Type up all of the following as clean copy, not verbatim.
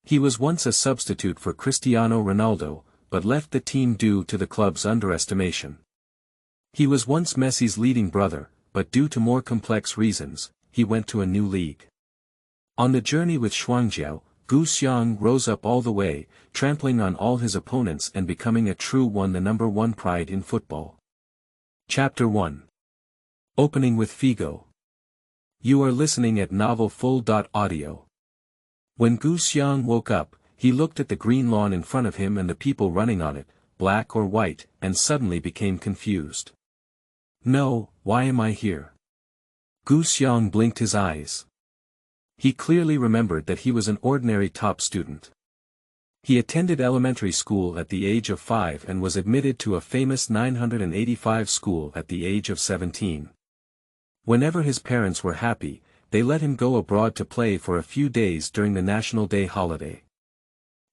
He was once a substitute for Cristiano Ronaldo, but left the team due to the club's underestimation. He was once Messi's leading brother, but due to more complex reasons, he went to a new league. On the journey with Shuangjiao, Xiang rose up all the way, trampling on all his opponents and becoming a true one, the number one pride in football. Chapter 1. Opening with Figo. You are listening at novelfull.audio. When Xiang woke up, he looked at the green lawn in front of him and the people running on it, black or white, and suddenly became confused. No, why am I here? Xiang blinked his eyes. He clearly remembered that he was an ordinary top student. He attended elementary school at the age of 5 and was admitted to a famous 985 school at the age of 17. Whenever his parents were happy, they let him go abroad to play for a few days during the National Day holiday.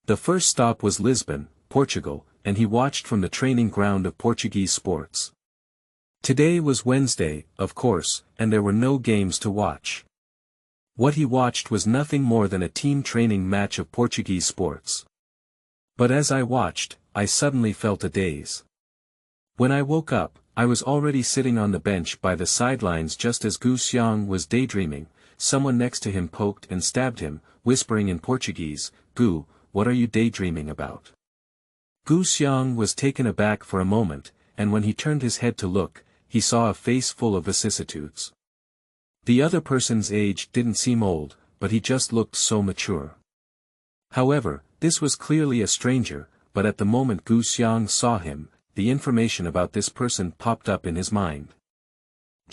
The first stop was Lisbon, Portugal, and he watched from the training ground of Portuguese sports. Today was Wednesday, of course, and there were no games to watch. What he watched was nothing more than a team training match of Portuguese sports. But as I watched, I suddenly felt a daze. When I woke up, I was already sitting on the bench by the sidelines. Just as Xiang was daydreaming, someone next to him poked and stabbed him, whispering in Portuguese, "Gu, what are you daydreaming about?" Xiang was taken aback for a moment, and when he turned his head to look, he saw a face full of vicissitudes. The other person's age didn't seem old, but he just looked so mature. However, this was clearly a stranger, but at the moment Xiang saw him, the information about this person popped up in his mind.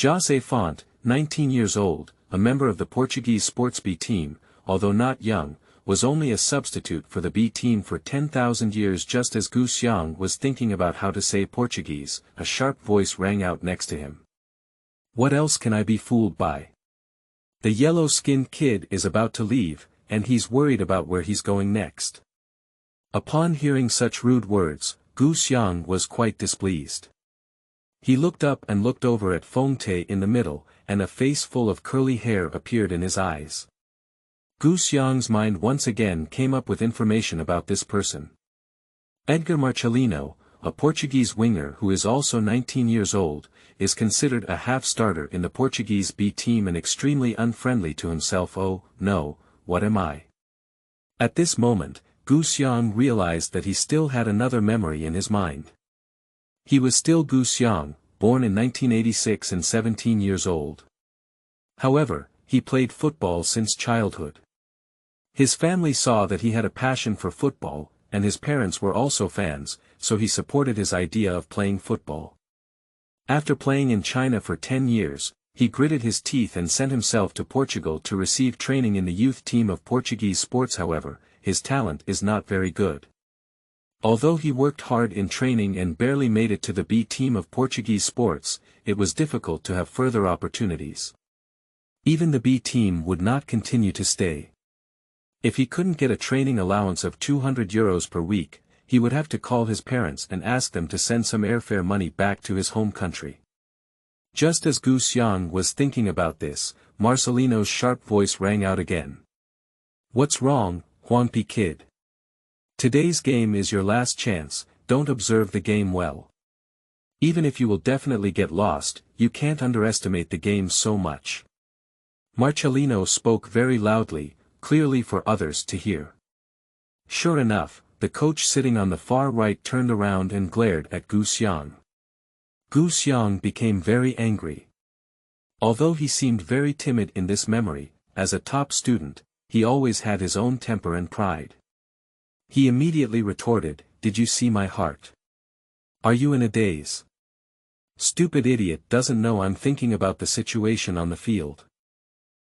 Jose Font, 19 years old, a member of the Portuguese sports B team, although not young, was only a substitute for the B team for 10,000 years. Just as Xiang was thinking about how to say Portuguese, a sharp voice rang out next to him. What else can I be fooled by? The yellow-skinned kid is about to leave, and he's worried about where he's going next. Upon hearing such rude words, Xiang was quite displeased. He looked up and looked over at Feng Te in the middle, and a face full of curly hair appeared in his eyes. Xiang's mind once again came up with information about this person. Edgar Marcelino, a Portuguese winger who is also 19 years old, is considered a half-starter in the Portuguese B team and extremely unfriendly to himself. Oh, no, what am I? At this moment, Xiang realized that he still had another memory in his mind. He was still Xiang, born in 1986 and 17 years old. However, he played football since childhood. His family saw that he had a passion for football, and his parents were also fans, so he supported his idea of playing football. After playing in China for 10 years, he gritted his teeth and sent himself to Portugal to receive training in the youth team of Portuguese sports. However, his talent is not very good. Although he worked hard in training and barely made it to the B team of Portuguese sports, it was difficult to have further opportunities. Even the B team would not continue to stay. If he couldn't get a training allowance of €200 per week, he would have to call his parents and ask them to send some airfare money back to his home country. Just as Xiang was thinking about this, Marcelino's sharp voice rang out again. What's wrong, Huangpi kid? Today's game is your last chance, don't observe the game well. Even if you will definitely get lost, you can't underestimate the game so much. Marcelino spoke very loudly, clearly for others to hear. Sure enough, the coach sitting on the far right turned around and glared at Xiang. Xiang became very angry. Although he seemed very timid in this memory, as a top student, he always had his own temper and pride. He immediately retorted, "Did you see my heart? Are you in a daze? Stupid idiot doesn't know I'm thinking about the situation on the field."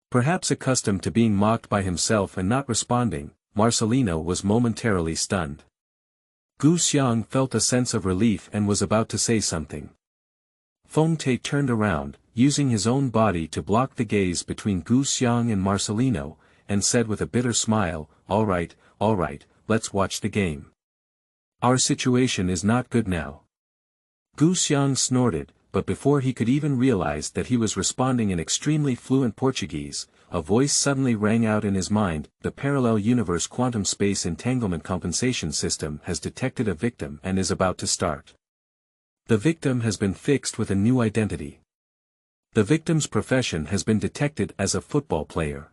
Perhaps accustomed to being mocked by himself and not responding, Marcelino was momentarily stunned. Xiang felt a sense of relief and was about to say something. Feng Te turned around, using his own body to block the gaze between Xiang and Marcelino, and said with a bitter smile, all right, let's watch the game. Our situation is not good now." Xiang snorted, but before he could even realize that he was responding in extremely fluent Portuguese, a voice suddenly rang out in his mind, the parallel universe quantum space entanglement compensation system has detected a victim and is about to start. The victim has been fixed with a new identity. The victim's profession has been detected as a football player.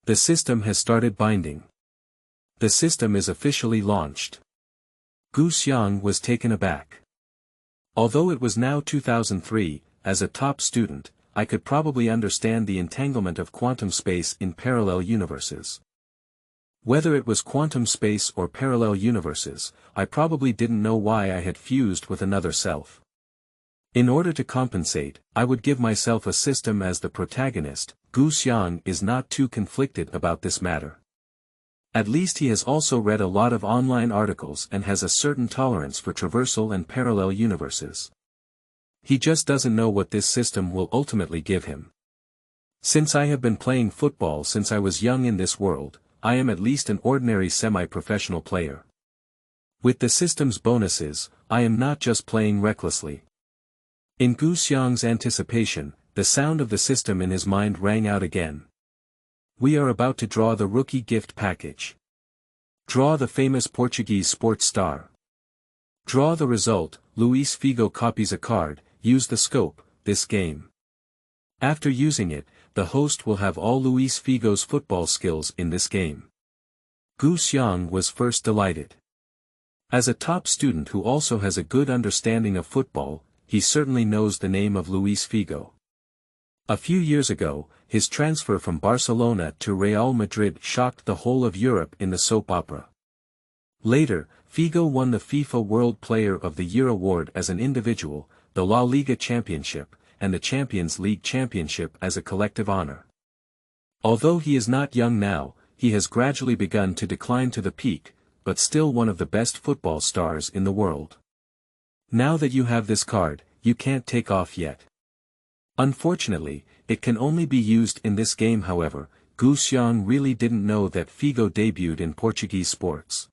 The system has started binding. The system is officially launched. Xiang was taken aback. Although it was now 2003, as a top student, I could probably understand the entanglement of quantum space in parallel universes. Whether it was quantum space or parallel universes, I probably didn't know why I had fused with another self. In order to compensate, I would give myself a system as the protagonist. Xiang is not too conflicted about this matter. At least he has also read a lot of online articles and has a certain tolerance for traversal and parallel universes. He just doesn't know what this system will ultimately give him. Since I have been playing football since I was young in this world, I am at least an ordinary semi-professional player. With the system's bonuses, I am not just playing recklessly. In Xiang's anticipation, the sound of the system in his mind rang out again. We are about to draw the rookie gift package. Draw the famous Portuguese sports star. Draw the result, Luis Figo copies a card, use the scope, this game. After using it, the host will have all Luis Figo's football skills in this game. Xiang was first delighted. As a top student who also has a good understanding of football, he certainly knows the name of Luis Figo. A few years ago, his transfer from Barcelona to Real Madrid shocked the whole of Europe in the soap opera. Later, Figo won the FIFA World Player of the Year award as an individual, the La Liga Championship, and the Champions League Championship as a collective honor. Although he is not young now, he has gradually begun to decline to the peak, but still one of the best football stars in the world. Now that you have this card, you can't take off yet. Unfortunately, it can only be used in this game. However, Xiang really didn't know that Figo debuted in Portuguese sports.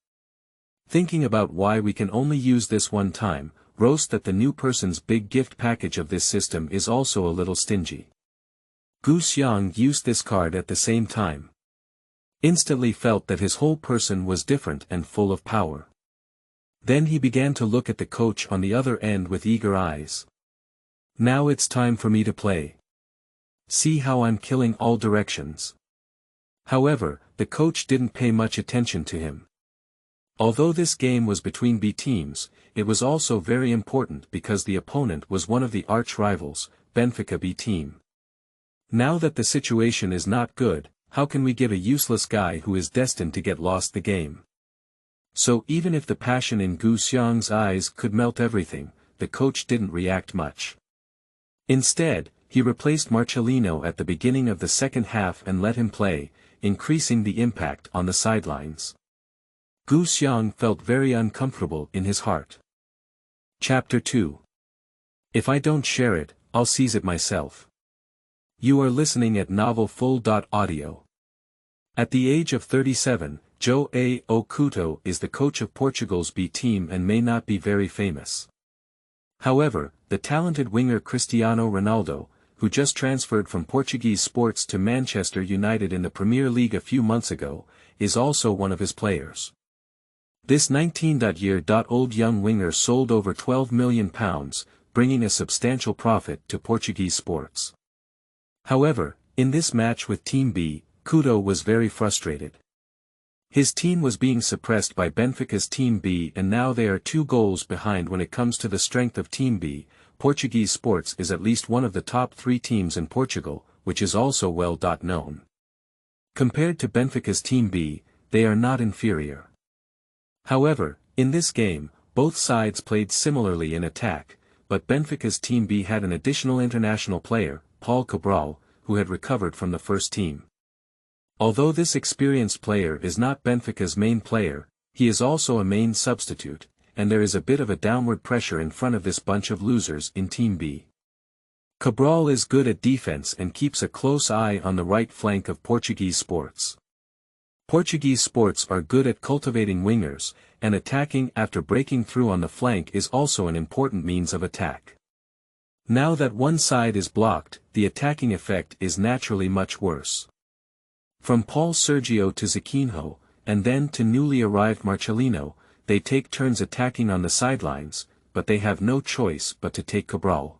Thinking about why we can only use this one time, roast that the new person's big gift package of this system is also a little stingy. Xiang used this card at the same time. Instantly felt that his whole person was different and full of power. Then he began to look at the coach on the other end with eager eyes. Now it's time for me to play. See how I'm killing all directions. However, the coach didn't pay much attention to him. Although this game was between B teams, it was also very important because the opponent was one of the arch rivals, Benfica B team. Now that the situation is not good, how can we give a useless guy who is destined to get lost the game? So even if the passion in Xiang's eyes could melt everything, the coach didn't react much. Instead, he replaced Marcelino at the beginning of the second half and let him play, increasing the impact on the sidelines. Xiang felt very uncomfortable in his heart. Chapter 2. If I don't share it, I'll seize it myself. You are listening at novelfull.audio. At the age of 37, João Couto is the coach of Portugal's B team and may not be very famous. However, the talented winger Cristiano Ronaldo, who just transferred from Portuguese sports to Manchester United in the Premier League a few months ago, is also one of his players. This 19-year-old young winger sold over £12 million, bringing a substantial profit to Portuguese sports. However, in this match with Team B, Couto was very frustrated. His team was being suppressed by Benfica's Team B and now they are 2 goals behind when it comes to the strength of Team B. Portuguese sports is at least one of the top 3 teams in Portugal, which is also well known. Compared to Benfica's Team B, they are not inferior. However, in this game, both sides played similarly in attack, but Benfica's Team B had an additional international player, Paul Cabral, who had recovered from the first team. Although this experienced player is not Benfica's main player, he is also a main substitute, and there is a bit of a downward pressure in front of this bunch of losers in Team B. Cabral is good at defense and keeps a close eye on the right flank of Portuguese sports. Portuguese sports are good at cultivating wingers, and attacking after breaking through on the flank is also an important means of attack. Now that one side is blocked, the attacking effect is naturally much worse. From Paul Sergio to Xiang, and then to newly arrived Marcelino, they take turns attacking on the sidelines, but they have no choice but to take Cabral.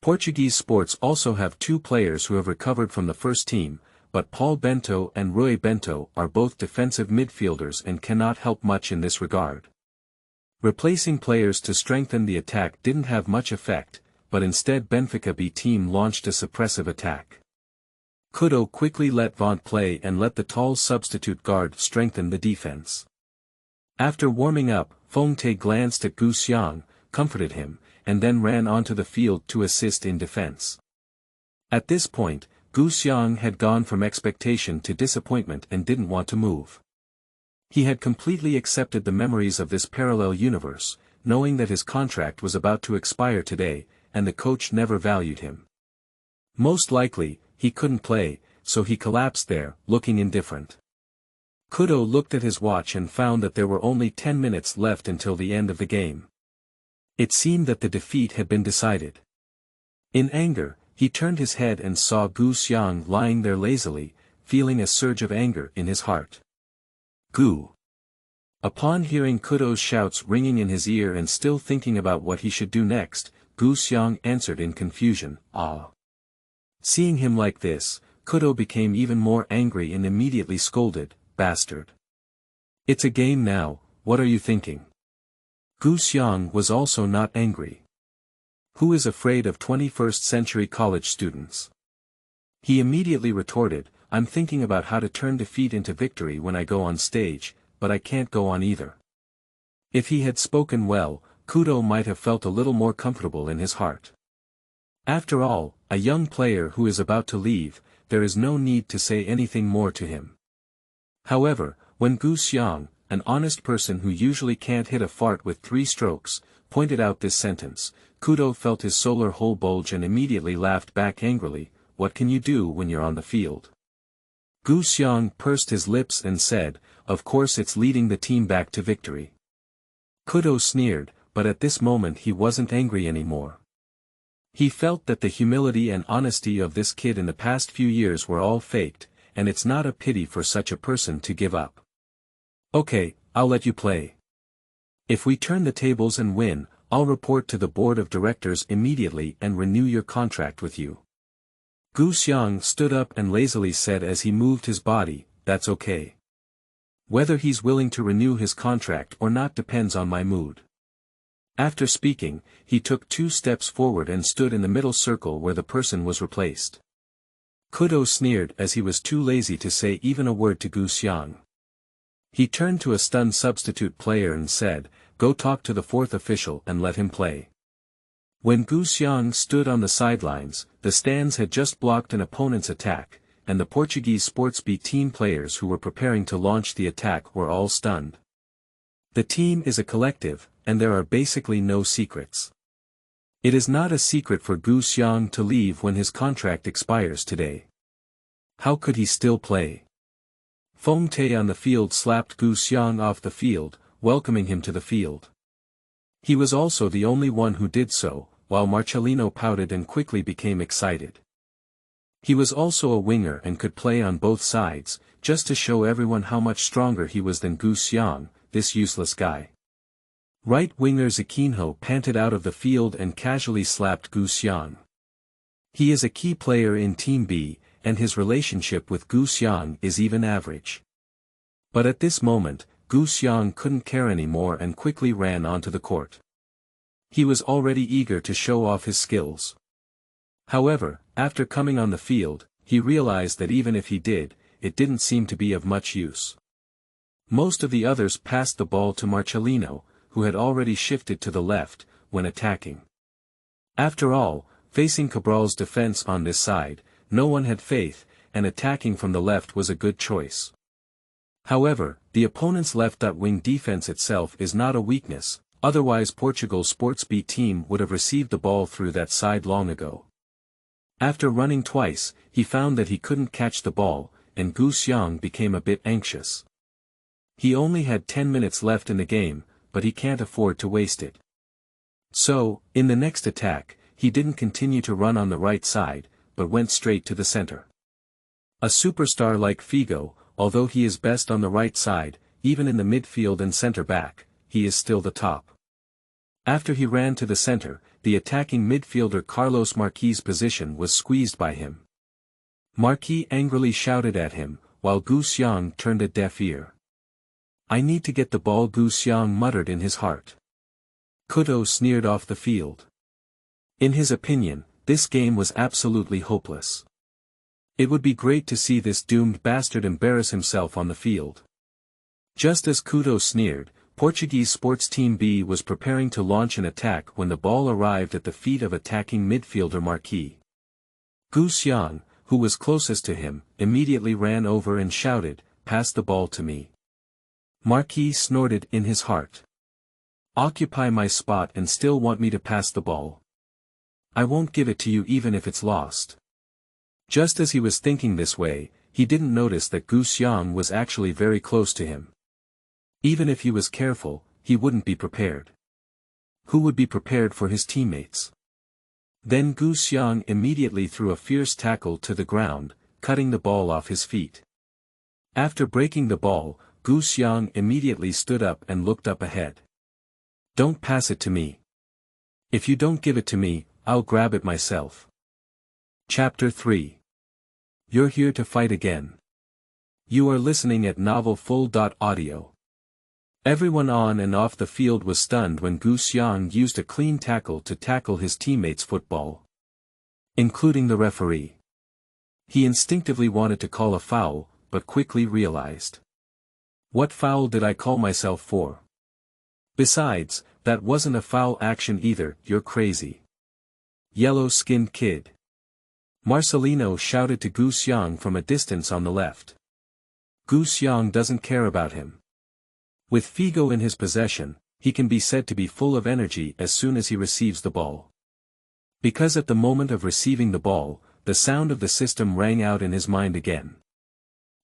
Portuguese sports also have two players who have recovered from the first team, but Paul Bento and Rui Bento are both defensive midfielders and cannot help much in this regard. Replacing players to strengthen the attack didn't have much effect, but instead Benfica B team launched a suppressive attack. Kudo quickly let Vaunt play and let the tall substitute guard strengthen the defense. After warming up, Fongte glanced at Xiang, comforted him, and then ran onto the field to assist in defense. At this point, Xiang had gone from expectation to disappointment and didn't want to move. He had completely accepted the memories of this parallel universe, knowing that his contract was about to expire today, and the coach never valued him. Most likely, he couldn't play, so he collapsed there, looking indifferent. Kudo looked at his watch and found that there were only 10 minutes left until the end of the game. It seemed that the defeat had been decided. In anger, he turned his head and saw Xiang lying there lazily, feeling a surge of anger in his heart. Gu. Upon hearing Kudo's shouts ringing in his ear and still thinking about what he should do next, Xiang answered in confusion, "Ah." Seeing him like this, Kudo became even more angry and immediately scolded, "Bastard. It's a game now, what are you thinking?" Xiang was also not angry. Who is afraid of 21st century college students? He immediately retorted, "I'm thinking about how to turn defeat into victory when I go on stage, but I can't go on either." If he had spoken well, Kudo might have felt a little more comfortable in his heart. After all, a young player who is about to leave, there is no need to say anything more to him. However, when Xiang, an honest person who usually can't hit a fart with 3 strokes, pointed out this sentence, Kudo felt his solar hole bulge and immediately laughed back angrily, "What can you do when you're on the field?" Xiang pursed his lips and said, "Of course it's leading the team back to victory." Kudo sneered, but at this moment he wasn't angry anymore. He felt that the humility and honesty of this kid in the past few years were all faked, and it's not a pity for such a person to give up. "Okay, I'll let you play. If we turn the tables and win, I'll report to the board of directors immediately and renew your contract with you." Xiang stood up and lazily said as he moved his body, "That's okay. Whether he's willing to renew his contract or not depends on my mood." After speaking, he took 2 steps forward and stood in the middle circle where the person was replaced. Kudo sneered as he was too lazy to say even a word to Xiang. He turned to a stunned substitute player and said, "Go talk to the 4th official and let him play." When Xiang stood on the sidelines, the stands had just blocked an opponent's attack, and the Portuguese Sports B team players who were preparing to launch the attack were all stunned. The team is a collective, and there are basically no secrets. It is not a secret for Xiang to leave when his contract expires today. How could he still play? Feng Te on the field slapped Xiang off the field, welcoming him to the field. He was also the only one who did so, while Marcelino pouted and quickly became excited. He was also a winger and could play on both sides, just to show everyone how much stronger he was than Xiang, this useless guy. Right winger Xiang panted out of the field and casually slapped Xiang. He is a key player in Team B, and his relationship with Xiang is even average. But at this moment, Xiang couldn't care anymore and quickly ran onto the court. He was already eager to show off his skills. However, after coming on the field, he realized that even if he did, it didn't seem to be of much use. Most of the others passed the ball to Marcelino, who had already shifted to the left, when attacking. After all, facing Cabral's defense on this side, no one had faith, and attacking from the left was a good choice. However, the opponent's left-wing defense itself is not a weakness, otherwise Portugal's Sports B team would have received the ball through that side long ago. After running twice, he found that he couldn't catch the ball, and Xiang became a bit anxious. He only had 10 minutes left in the game, but he can't afford to waste it. So, in the next attack, he didn't continue to run on the right side, but went straight to the center. A superstar like Figo, although he is best on the right side, even in the midfield and center back, he is still the top. After he ran to the center, the attacking midfielder Carlos Marquis's position was squeezed by him. Marquis angrily shouted at him, while Xiang turned a deaf ear. "I need to get the ball," Xiang muttered in his heart. Couto sneered off the field. In his opinion, this game was absolutely hopeless. It would be great to see this doomed bastard embarrass himself on the field. Just as Couto sneered, Portuguese sports team B was preparing to launch an attack when the ball arrived at the feet of attacking midfielder Marquis. Xiang, who was closest to him, immediately ran over and shouted, "Pass the ball to me." Marquis snorted in his heart. "Occupy my spot and still want me to pass the ball? I won't give it to you even if it's lost." Just as he was thinking this way, he didn't notice that Xiang was actually very close to him. Even if he was careful, he wouldn't be prepared. Who would be prepared for his teammates? Then Xiang immediately threw a fierce tackle to the ground, cutting the ball off his feet. After breaking the ball, Xiang immediately stood up and looked up ahead. "Don't pass it to me. If you don't give it to me, I'll grab it myself." Chapter 3. You're here to fight again. You are listening at novelfull.audio. Everyone on and off the field was stunned when Xiang used a clean tackle to tackle his teammate's football. Including the referee. He instinctively wanted to call a foul, but quickly realized. What foul did I call myself for? Besides, that wasn't a foul action either, you're crazy. Yellow-skinned kid. Marcelino shouted to Xiang from a distance on the left. Xiang doesn't care about him. With Figo in his possession, he can be said to be full of energy as soon as he receives the ball. Because at the moment of receiving the ball, the sound of the system rang out in his mind again.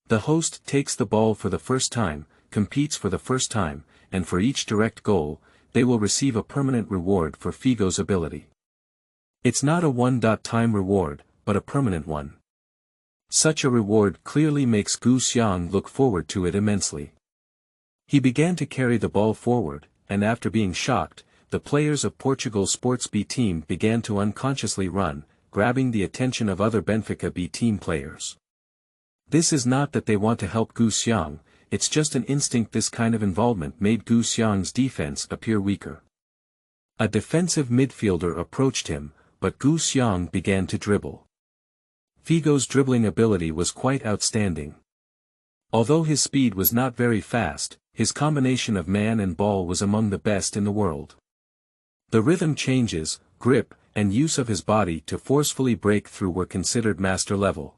The host takes the ball for the first time, competes for the first time, and for each direct goal, they will receive a permanent reward for Figo's ability. It's not a one-time reward, but a permanent one. Such a reward clearly makes Xiang look forward to it immensely. He began to carry the ball forward, and after being shocked, the players of Portugal's Sports B team began to unconsciously run, grabbing the attention of other Benfica B team players. This is not that they want to help Xiang, it's just an instinct. This kind of involvement made Xiang's defense appear weaker. A defensive midfielder approached him, but Xiang began to dribble. Figo's dribbling ability was quite outstanding. Although his speed was not very fast, his combination of man and ball was among the best in the world. The rhythm changes, grip, and use of his body to forcefully break through were considered master level.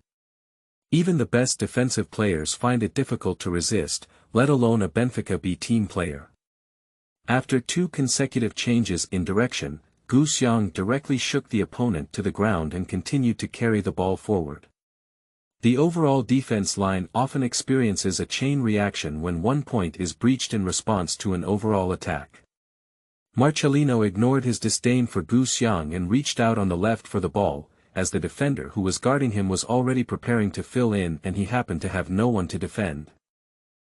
Even the best defensive players find it difficult to resist, let alone a Benfica B team player. After 2 consecutive changes in direction, Xiang directly shook the opponent to the ground and continued to carry the ball forward. The overall defense line often experiences a chain reaction when one point is breached in response to an overall attack. Marcelino ignored his disdain for Xiang and reached out on the left for the ball, as the defender who was guarding him was already preparing to fill in and he happened to have no one to defend.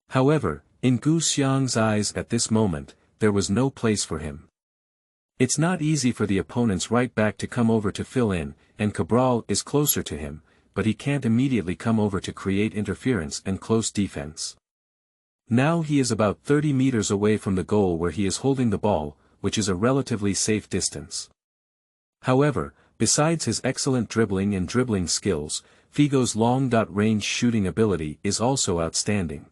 However, in Xiang's eyes at this moment, there was no place for him. It's not easy for the opponent's right back to come over to fill in, and Cabral is closer to him, but he can't immediately come over to create interference and close defense. Now he is about 30 meters away from the goal where he is holding the ball, which is a relatively safe distance. However, besides his excellent dribbling and dribbling skills, Figo's long-range shooting ability is also outstanding.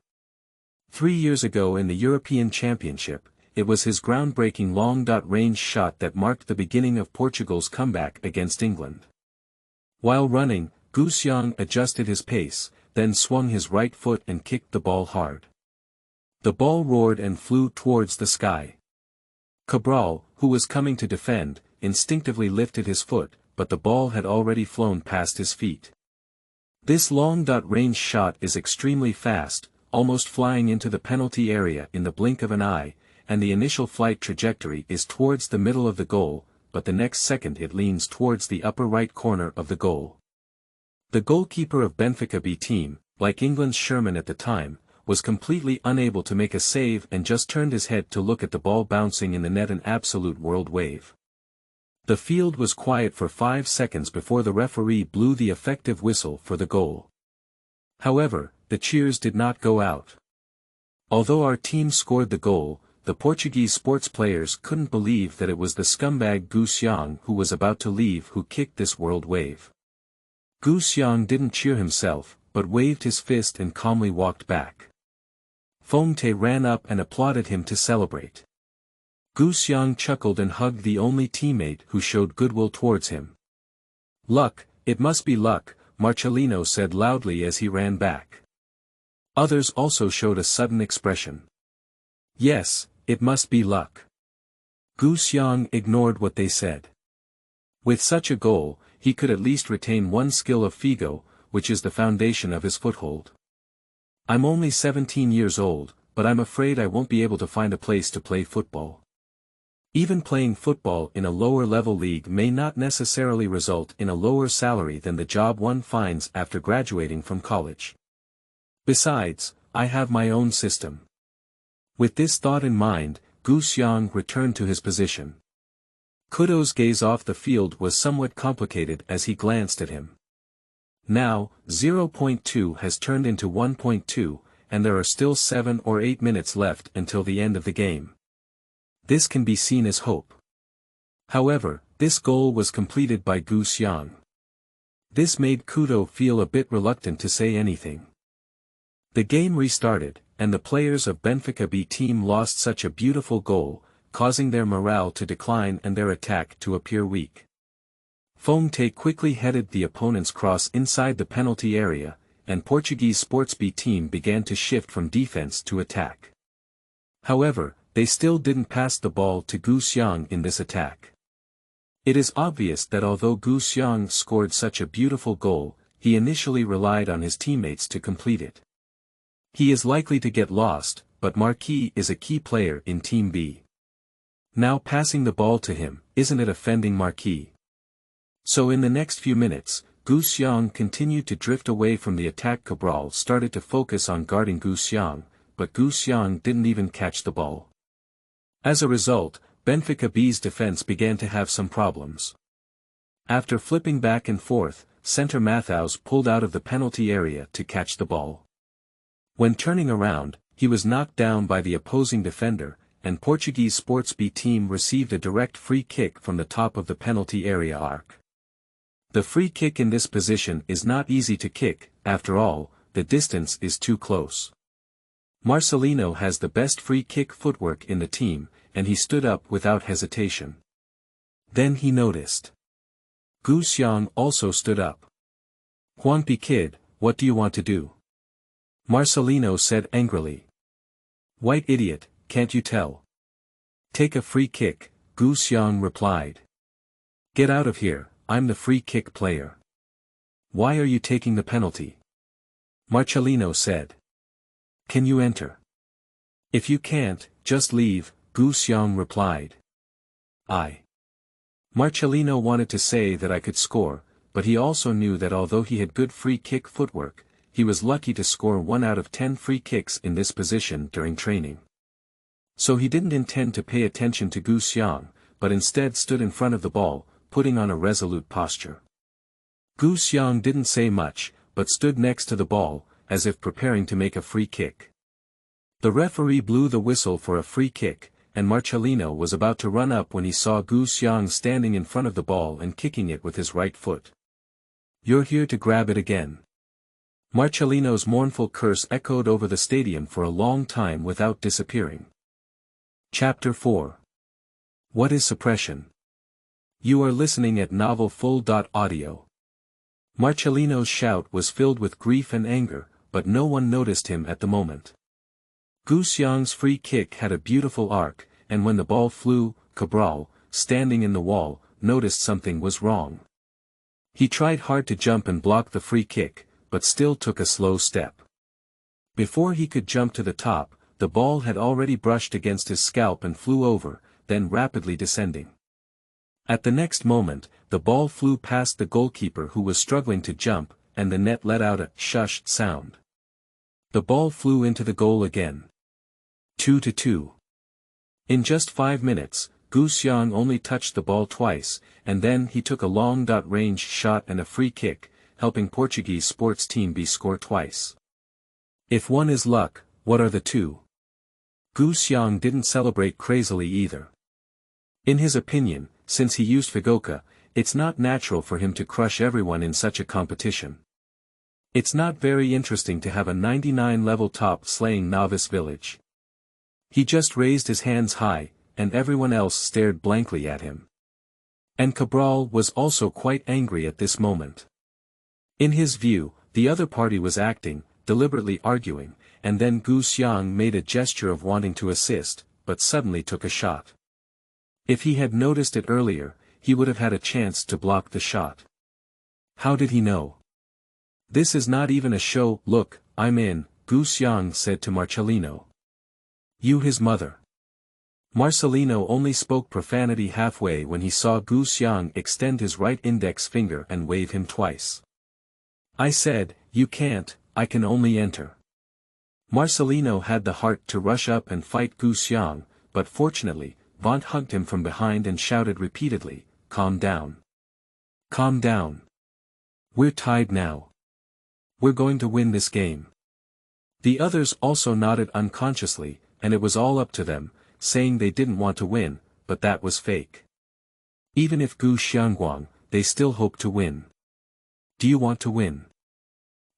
3 years ago in the European Championship, it was his groundbreaking long-range shot that marked the beginning of Portugal's comeback against England. While running, Xiang adjusted his pace, then swung his right foot and kicked the ball hard. The ball roared and flew towards the sky. Cabral, who was coming to defend, instinctively lifted his foot, but the ball had already flown past his feet. This long-range shot is extremely fast, almost flying into the penalty area in the blink of an eye, and the initial flight trajectory is towards the middle of the goal. but the next second it leans towards the upper right corner of the goal. The goalkeeper of Benfica B team, like England's Sherman at the time, was completely unable to make a save and just turned his head to look at the ball bouncing in the net, an absolute world wave. The field was quiet for 5 seconds before the referee blew the effective whistle for the goal. However, the cheers did not go out. Although our team scored the goal, the Portuguese sports players couldn't believe that it was the scumbag Xiang who was about to leave who kicked this world wave. Xiang didn't cheer himself, but waved his fist and calmly walked back. Fongte ran up and applauded him to celebrate. Xiang chuckled and hugged the only teammate who showed goodwill towards him. "Luck, it must be luck," Marcelino said loudly as he ran back. Others also showed a sudden expression. "Yes, it must be luck." Xiang ignored what they said. With such a goal, he could at least retain one skill of Figo, which is the foundation of his foothold. "I'm only 17 years old, but I'm afraid I won't be able to find a place to play football." Even playing football in a lower-level league may not necessarily result in a lower salary than the job one finds after graduating from college. Besides, I have my own system. With this thought in mind, Xiang returned to his position. Kudo's gaze off the field was somewhat complicated as he glanced at him. Now, 0.2 has turned into 1.2, and there are still 7 or 8 minutes left until the end of the game. This can be seen as hope. However, this goal was completed by Xiang. This made Kudo feel a bit reluctant to say anything. The game restarted, and the players of Benfica B team lost such a beautiful goal, causing their morale to decline and their attack to appear weak. Fongte quickly headed the opponent's cross inside the penalty area, and Portuguese Sports B team began to shift from defense to attack. However, they still didn't pass the ball to Xiang in this attack. It is obvious that although Xiang scored such a beautiful goal, he initially relied on his teammates to complete it. He is likely to get lost, but Marquis is a key player in Team B. Now passing the ball to him, isn't it offending Marquis? So in the next few minutes, Xiang continued to drift away from the attack. Cabral started to focus on guarding Xiang, but Xiang didn't even catch the ball. As a result, Benfica B's defense began to have some problems. After flipping back and forth, center Matheus pulled out of the penalty area to catch the ball. When turning around, he was knocked down by the opposing defender, and Portuguese Sports B team received a direct free kick from the top of the penalty area arc. The free kick in this position is not easy to kick, after all, the distance is too close. Marcelino has the best free kick footwork in the team, and he stood up without hesitation. Then he noticed. Xiang also stood up. "Juanpi kid, what do you want to do?" Marcelino said angrily. "White idiot, can't you tell? Take a free kick," Xiang replied. "Get out of here, I'm the free kick player." "Why are you taking the penalty?" Marcelino said. "Can you enter?" "If you can't, just leave," Xiang replied. Marcelino wanted to say that I could score, but he also knew that although he had good free kick footwork, he was lucky to score 1 out of 10 free kicks in this position during training. So he didn't intend to pay attention to Xiang, but instead stood in front of the ball, putting on a resolute posture. Xiang didn't say much, but stood next to the ball, as if preparing to make a free kick. The referee blew the whistle for a free kick, and Marcelino was about to run up when he saw Xiang standing in front of the ball and kicking it with his right foot. "You're here to grab it again." Marcelino's mournful curse echoed over the stadium for a long time without disappearing. Chapter 4. What is suppression? You are listening at novelfull.audio. Marcelino's shout was filled with grief and anger, but no one noticed him at the moment. Xiang's free kick had a beautiful arc, and when the ball flew, Cabral, standing in the wall, noticed something was wrong. He tried hard to jump and block the free kick, but still took a slow step. Before he could jump to the top, the ball had already brushed against his scalp and flew over, then rapidly descending. At the next moment, the ball flew past the goalkeeper who was struggling to jump, and the net let out a shush sound. The ball flew into the goal again. 2-2. In just 5 minutes, Xiang only touched the ball twice, and then he took a long-range shot and a free kick, helping Portuguese sports team B score twice. If one is luck, what are the two? Xiang didn't celebrate crazily either. In his opinion, since he used Figo, it's not natural for him to crush everyone in such a competition. It's not very interesting to have a 99-level top slaying novice village. He just raised his hands high, and everyone else stared blankly at him. And Cabral was also quite angry at this moment. In his view, the other party was acting, deliberately arguing, and then Xiang made a gesture of wanting to assist, but suddenly took a shot. If he had noticed it earlier, he would have had a chance to block the shot. How did he know? This is not even a show. Look, I'm in, Xiang said to Marcelino. You his mother. Marcelino only spoke profanity halfway when he saw Xiang extend his right index finger and wave him twice. I said, you can't, I can only enter. Marcelino had the heart to rush up and fight Xiang, but fortunately, Vaunt hugged him from behind and shouted repeatedly, calm down. Calm down. We're tied now. We're going to win this game. The others also nodded unconsciously, and it was all up to them, saying they didn't want to win, but that was fake. Even if Xiang, they still hoped to win. Do you want to win?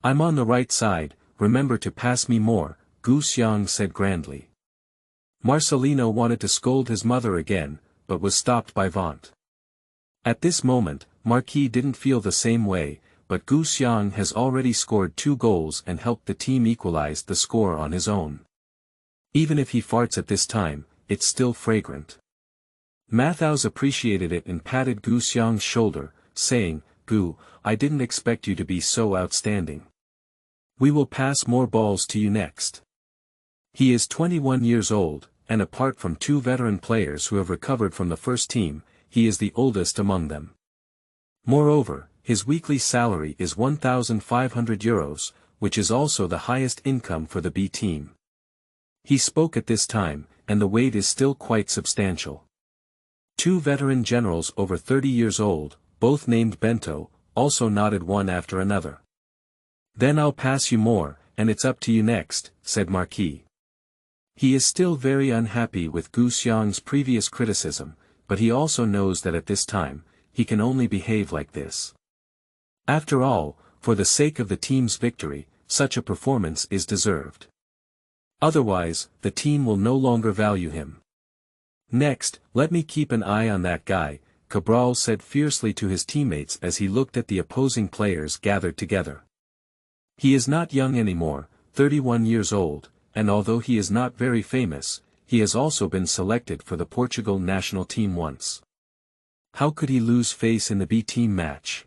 I'm on the right side, remember to pass me more, Xiang said grandly. Marcelino wanted to scold his mother again, but was stopped by Vaunt. At this moment, Marquis didn't feel the same way, but Xiang has already scored 2 goals and helped the team equalize the score on his own. Even if he farts at this time, it's still fragrant. Matthews appreciated it and patted Xiang's shoulder, saying, Gu, I didn't expect you to be so outstanding. We will pass more balls to you next. He is 21 years old, and apart from 2 veteran players who have recovered from the first team, he is the oldest among them. Moreover, his weekly salary is €1,500, which is also the highest income for the B team. He spoke at this time, and the weight is still quite substantial. 2 veteran generals over 30 years old, both named Bento, also nodded one after another. Then I'll pass you more, and it's up to you next, said Marquis. He is still very unhappy with Xiang's previous criticism, but he also knows that at this time, he can only behave like this. After all, for the sake of the team's victory, such a performance is deserved. Otherwise, the team will no longer value him. Next, let me keep an eye on that guy, Cabral said fiercely to his teammates as he looked at the opposing players gathered together. He is not young anymore, 31 years old, and although he is not very famous, he has also been selected for the Portugal national team once. How could he lose face in the B team match?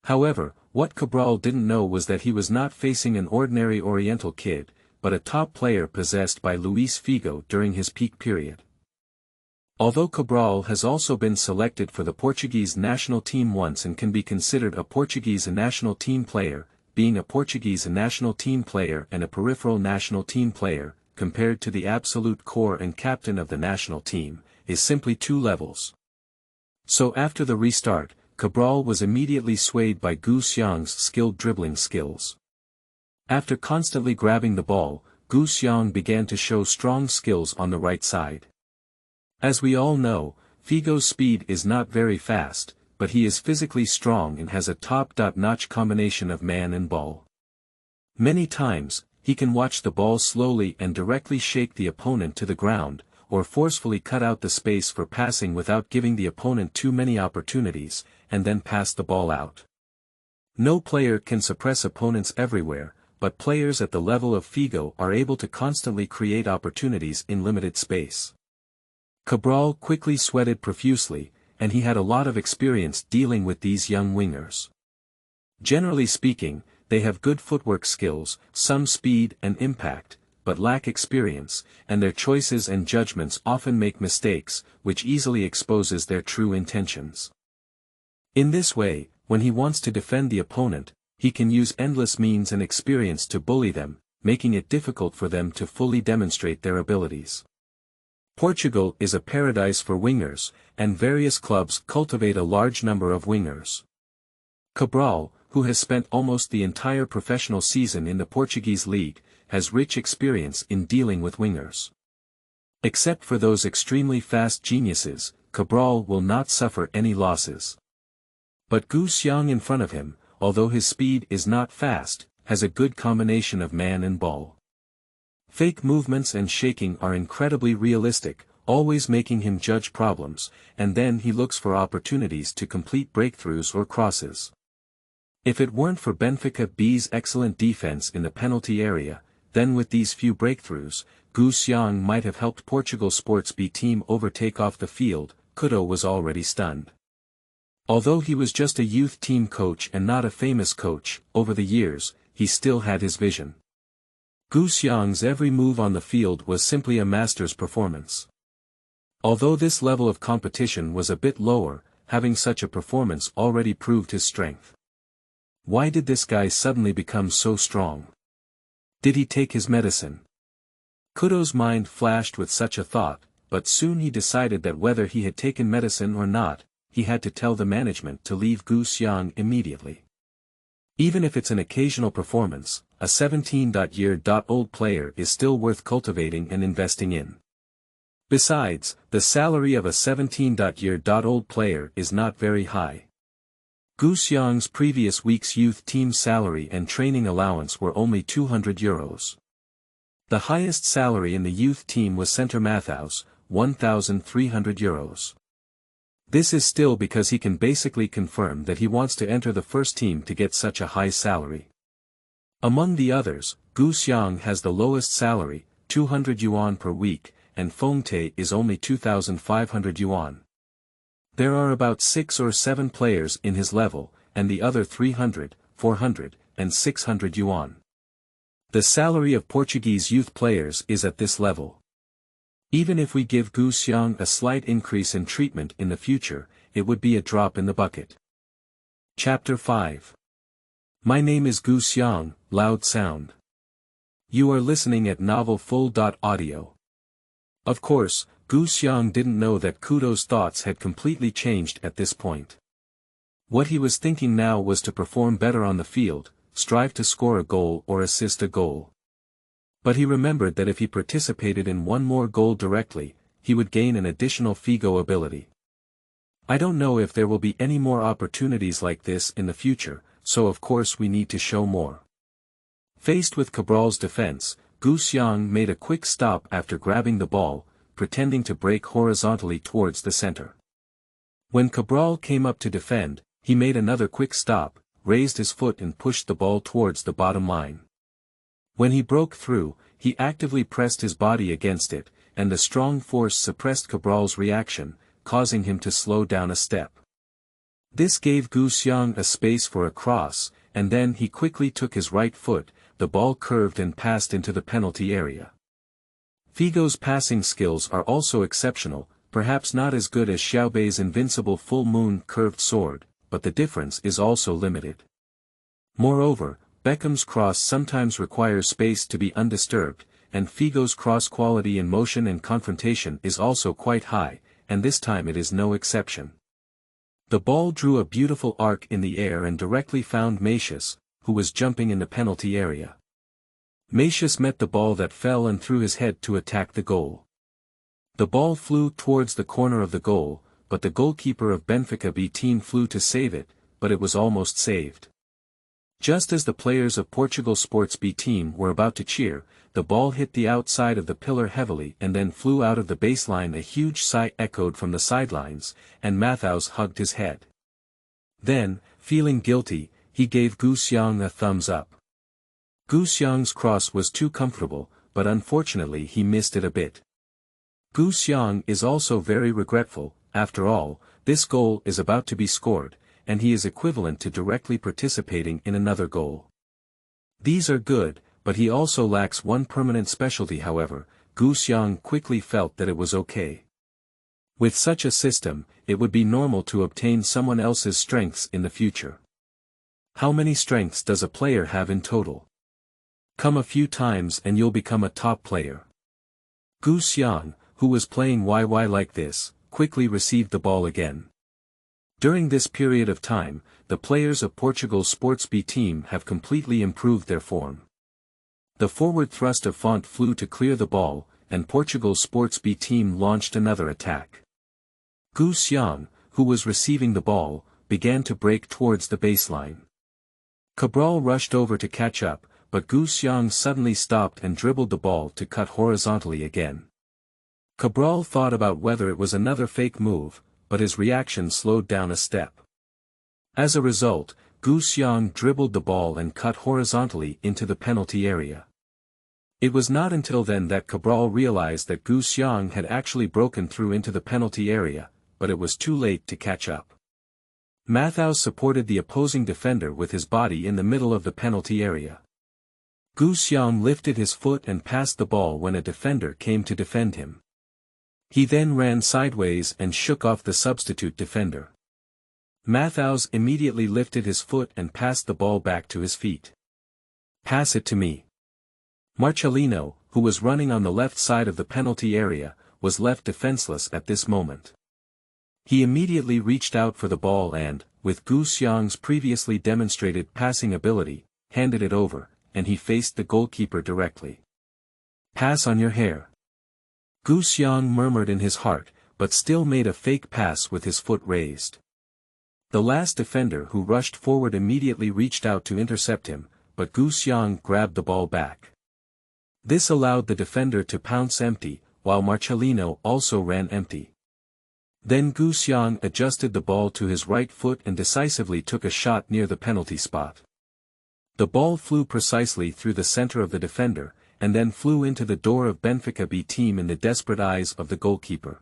However, what Cabral didn't know was that he was not facing an ordinary Oriental kid, but a top player possessed by Luis Figo during his peak period. Although Cabral has also been selected for the Portuguese national team once and can be considered a Portuguese national team player, being a Portuguese national team player and a peripheral national team player, compared to the absolute core and captain of the national team, is simply 2 levels. So after the restart, Cabral was immediately swayed by Xiang's skilled dribbling skills. After constantly grabbing the ball, Xiang began to show strong skills on the right side. As we all know, Figo's speed is not very fast, but he is physically strong and has a top-notch combination of man and ball. Many times, he can watch the ball slowly and directly shake the opponent to the ground, or forcefully cut out the space for passing without giving the opponent too many opportunities, and then pass the ball out. No player can suppress opponents everywhere, but players at the level of Figo are able to constantly create opportunities in limited space. Cabral quickly sweated profusely, and he had a lot of experience dealing with these young wingers. Generally speaking, they have good footwork skills, some speed and impact, but lack experience, and their choices and judgments often make mistakes, which easily exposes their true intentions. In this way, when he wants to defend the opponent, he can use endless means and experience to bully them, making it difficult for them to fully demonstrate their abilities. Portugal is a paradise for wingers, and various clubs cultivate a large number of wingers. Cabral, who has spent almost the entire professional season in the Portuguese league, has rich experience in dealing with wingers. Except for those extremely fast geniuses, Cabral will not suffer any losses. But Xiang in front of him, although his speed is not fast, has a good combination of man and ball. Fake movements and shaking are incredibly realistic, always making him judge problems, and then he looks for opportunities to complete breakthroughs or crosses. If it weren't for Benfica B's excellent defense in the penalty area, then with these few breakthroughs, Xiang might have helped Portugal Sports B team overtake off the field. Couto was already stunned. Although he was just a youth team coach and not a famous coach, over the years, he still had his vision. Xiang's every move on the field was simply a master's performance. Although this level of competition was a bit lower, having such a performance already proved his strength. Why did this guy suddenly become so strong? Did he take his medicine? Couto's mind flashed with such a thought, but soon he decided that whether he had taken medicine or not, he had to tell the management to leave Xiang immediately. Even if it's an occasional performance, a 17-year-old player is still worth cultivating and investing in. Besides, the salary of a 17-year-old player is not very high. Xiang's previous week's youth team salary and training allowance were only €200. The highest salary in the youth team was centre Matthaus, €1,300. This is still because he can basically confirm that he wants to enter the first team to get such a high salary. Among the others, Xiang has the lowest salary, €200 per week, and Fengte is only €2,500. There are about 6 or 7 players in his level, and the other 300, 400, and 600 yuan. The salary of Portuguese youth players is at this level. Even if we give Xiang a slight increase in treatment in the future, it would be a drop in the bucket. Chapter 5. My name is Xiang, loud sound. You are listening at novelfull.audio. Of course, Xiang didn't know that Couto's thoughts had completely changed at this point. What he was thinking now was to perform better on the field, strive to score a goal or assist a goal. But he remembered that if he participated in one more goal directly, he would gain an additional Figo ability. I don't know if there will be any more opportunities like this in the future, so of course we need to show more. Faced with Cabral's defense, Xiang made a quick stop after grabbing the ball, pretending to break horizontally towards the center. When Cabral came up to defend, he made another quick stop, raised his foot and pushed the ball towards the bottom line. When he broke through, he actively pressed his body against it, and the strong force suppressed Cabral's reaction, causing him to slow down a step. This gave Xiang a space for a cross, and then he quickly took his right foot, the ball curved and passed into the penalty area. Figo's passing skills are also exceptional, perhaps not as good as Xiaobei's invincible full moon curved sword, but the difference is also limited. Moreover, Beckham's cross sometimes requires space to be undisturbed, and Figo's cross quality in motion and confrontation is also quite high, and this time it is no exception. The ball drew a beautiful arc in the air and directly found Macius, who was jumping in the penalty area. Macius met the ball that fell and threw his head to attack the goal. The ball flew towards the corner of the goal, but the goalkeeper of Benfica B team flew to save it, but it was almost saved. Just as the players of Portugal Sports B team were about to cheer, the ball hit the outside of the pillar heavily and then flew out of the baseline. A huge sigh echoed from the sidelines, and Matthaus hugged his head. Then, feeling guilty, he gave Xiang a thumbs up. Xiang's cross was too comfortable, but unfortunately he missed it a bit. Xiang is also very regretful. After all, this goal is about to be scored, and he is equivalent to directly participating in another goal. These are good, but he also lacks one permanent specialty. However, Xiang quickly felt that it was okay. With such a system, it would be normal to obtain someone else's strengths in the future. How many strengths does a player have in total? Come a few times and you'll become a top player. Xiang, who was playing YY like this, quickly received the ball again. During this period of time, the players of Portugal's Sports B team have completely improved their form. The forward thrust of Font flew to clear the ball, and Portugal's Sports B team launched another attack. Xiang, who was receiving the ball, began to break towards the baseline. Cabral rushed over to catch up, but Xiang suddenly stopped and dribbled the ball to cut horizontally again. Cabral thought about whether it was another fake move, but his reaction slowed down a step. As a result, Xiang dribbled the ball and cut horizontally into the penalty area. It was not until then that Cabral realized that Xiang had actually broken through into the penalty area, but it was too late to catch up. Matheus supported the opposing defender with his body in the middle of the penalty area. Xiang lifted his foot and passed the ball when a defender came to defend him. He then ran sideways and shook off the substitute defender. Matheus immediately lifted his foot and passed the ball back to his feet. Pass it to me. Marcelino, who was running on the left side of the penalty area, was left defenseless at this moment. He immediately reached out for the ball and, with Xiang's previously demonstrated passing ability, handed it over, and he faced the goalkeeper directly. Pass on your hair. Xiang murmured in his heart, but still made a fake pass with his foot raised. The last defender who rushed forward immediately reached out to intercept him, but Xiang grabbed the ball back. This allowed the defender to pounce empty, while Marcelino also ran empty. Then Xiang adjusted the ball to his right foot and decisively took a shot near the penalty spot. The ball flew precisely through the center of the defender, and then flew into the door of Benfica B team in the desperate eyes of the goalkeeper.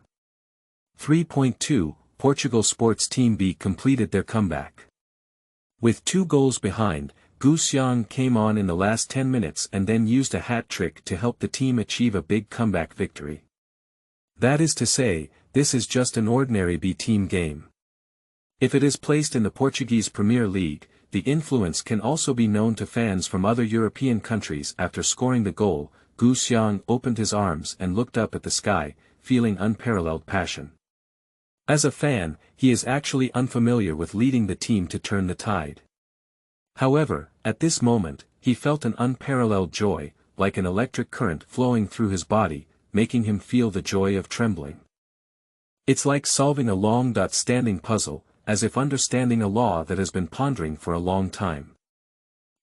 3.2 Portugal Sports Team B completed their comeback. With 2 goals behind, Xiang came on in the last 10 minutes and then used a hat trick to help the team achieve a big comeback victory. That is to say, this is just an ordinary B team game. If it is placed in the Portuguese Premier League, the influence can also be known to fans from other European countries. After scoring the goal, Xiang opened his arms and looked up at the sky, feeling unparalleled passion. As a fan, he is actually unfamiliar with leading the team to turn the tide. However, at this moment, he felt an unparalleled joy, like an electric current flowing through his body, making him feel the joy of trembling. It's like solving a long-standing puzzle, as if understanding a law that has been pondering for a long time.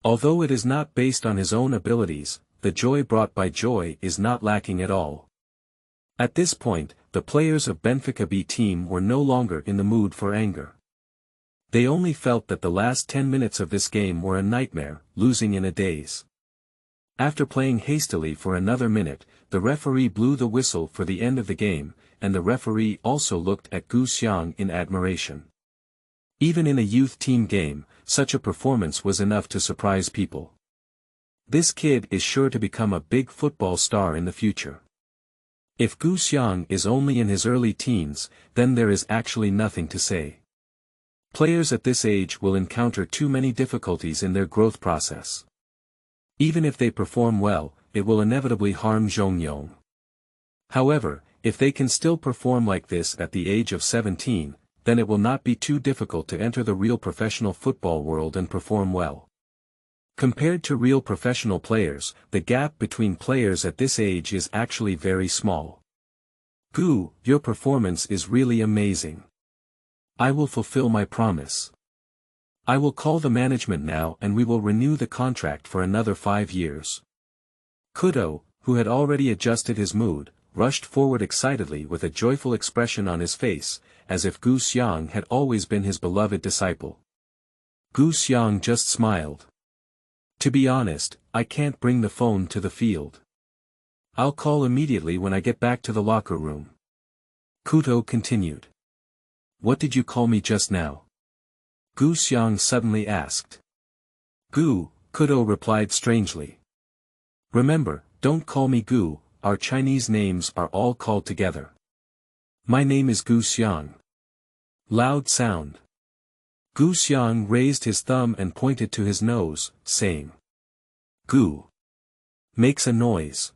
Although it is not based on his own abilities, the joy brought by joy is not lacking at all. At this point, the players of Benfica B team were no longer in the mood for anger. They only felt that the last 10 minutes of this game were a nightmare, losing in a daze. After playing hastily for another minute, the referee blew the whistle for the end of the game, and the referee also looked at Xiang in admiration. Even in a youth team game, such a performance was enough to surprise people. This kid is sure to become a big football star in the future. If Xiang is only in his early teens, then there is actually nothing to say. Players at this age will encounter too many difficulties in their growth process. Even if they perform well, it will inevitably harm Xiang. However, if they can still perform like this at the age of 17, then it will not be too difficult to enter the real professional football world and perform well. Compared to real professional players, the gap between players at this age is actually very small. Your performance is really amazing. I will fulfill my promise. I will call the management now and we will renew the contract for another 5 years. Couto, who had already adjusted his mood, rushed forward excitedly with a joyful expression on his face, as if Xiang had always been his beloved disciple. Xiang just smiled. To be honest, I can't bring the phone to the field. I'll call immediately when I get back to the locker room. Couto continued. What did you call me just now? Xiang suddenly asked. Couto replied strangely. Remember, don't call me Gu, our Chinese names are all called together. My name is Gu Xiang. Loud sound. Gu Xiang raised his thumb and pointed to his nose, saying, Gu. Makes a noise.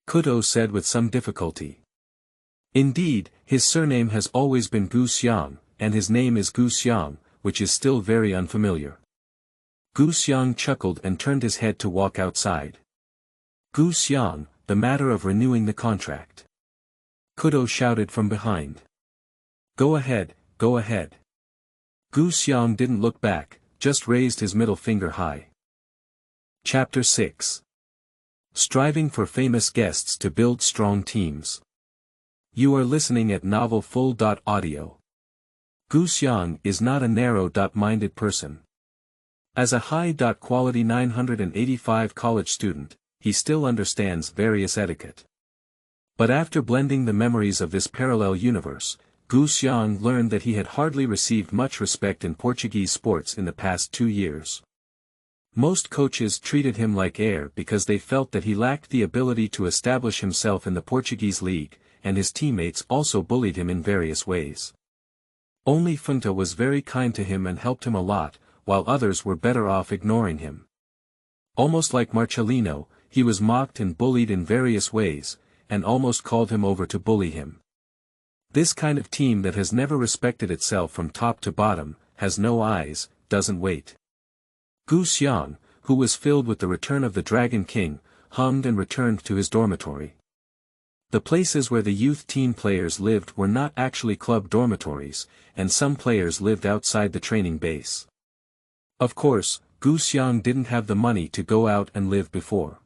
Kudo said with some difficulty. Indeed, his surname has always been Gu Xiang, and his name is Gu Xiang, which is still very unfamiliar. Gu Xiang chuckled and turned his head to walk outside. Gu Xiang, the matter of renewing the contract. Kudo shouted from behind. Go ahead, go ahead. Gu Xiang didn't look back, just raised his middle finger high. Chapter 6. Striving for famous guests to build strong teams. You are listening at Novel Full. Audio. Gu Xiang is not a narrow-minded person. As a high-quality 985 college student, he still understands various etiquette. But after blending the memories of this parallel universe, Gu Xiang learned that he had hardly received much respect in Portuguese sports in the past 2 years. Most coaches treated him like air because they felt that he lacked the ability to establish himself in the Portuguese league, and his teammates also bullied him in various ways. Only Funta was very kind to him and helped him a lot, while others were better off ignoring him. Almost like Marcelino, he was mocked and bullied in various ways, and almost called him over to bully him. This kind of team that has never respected itself from top to bottom, has no eyes, doesn't wait. Gu Xiang, who was filled with the return of the Dragon King, hummed and returned to his dormitory. The places where the youth team players lived were not actually club dormitories, and some players lived outside the training base. Of course, Gu Xiang didn't have the money to go out and live before.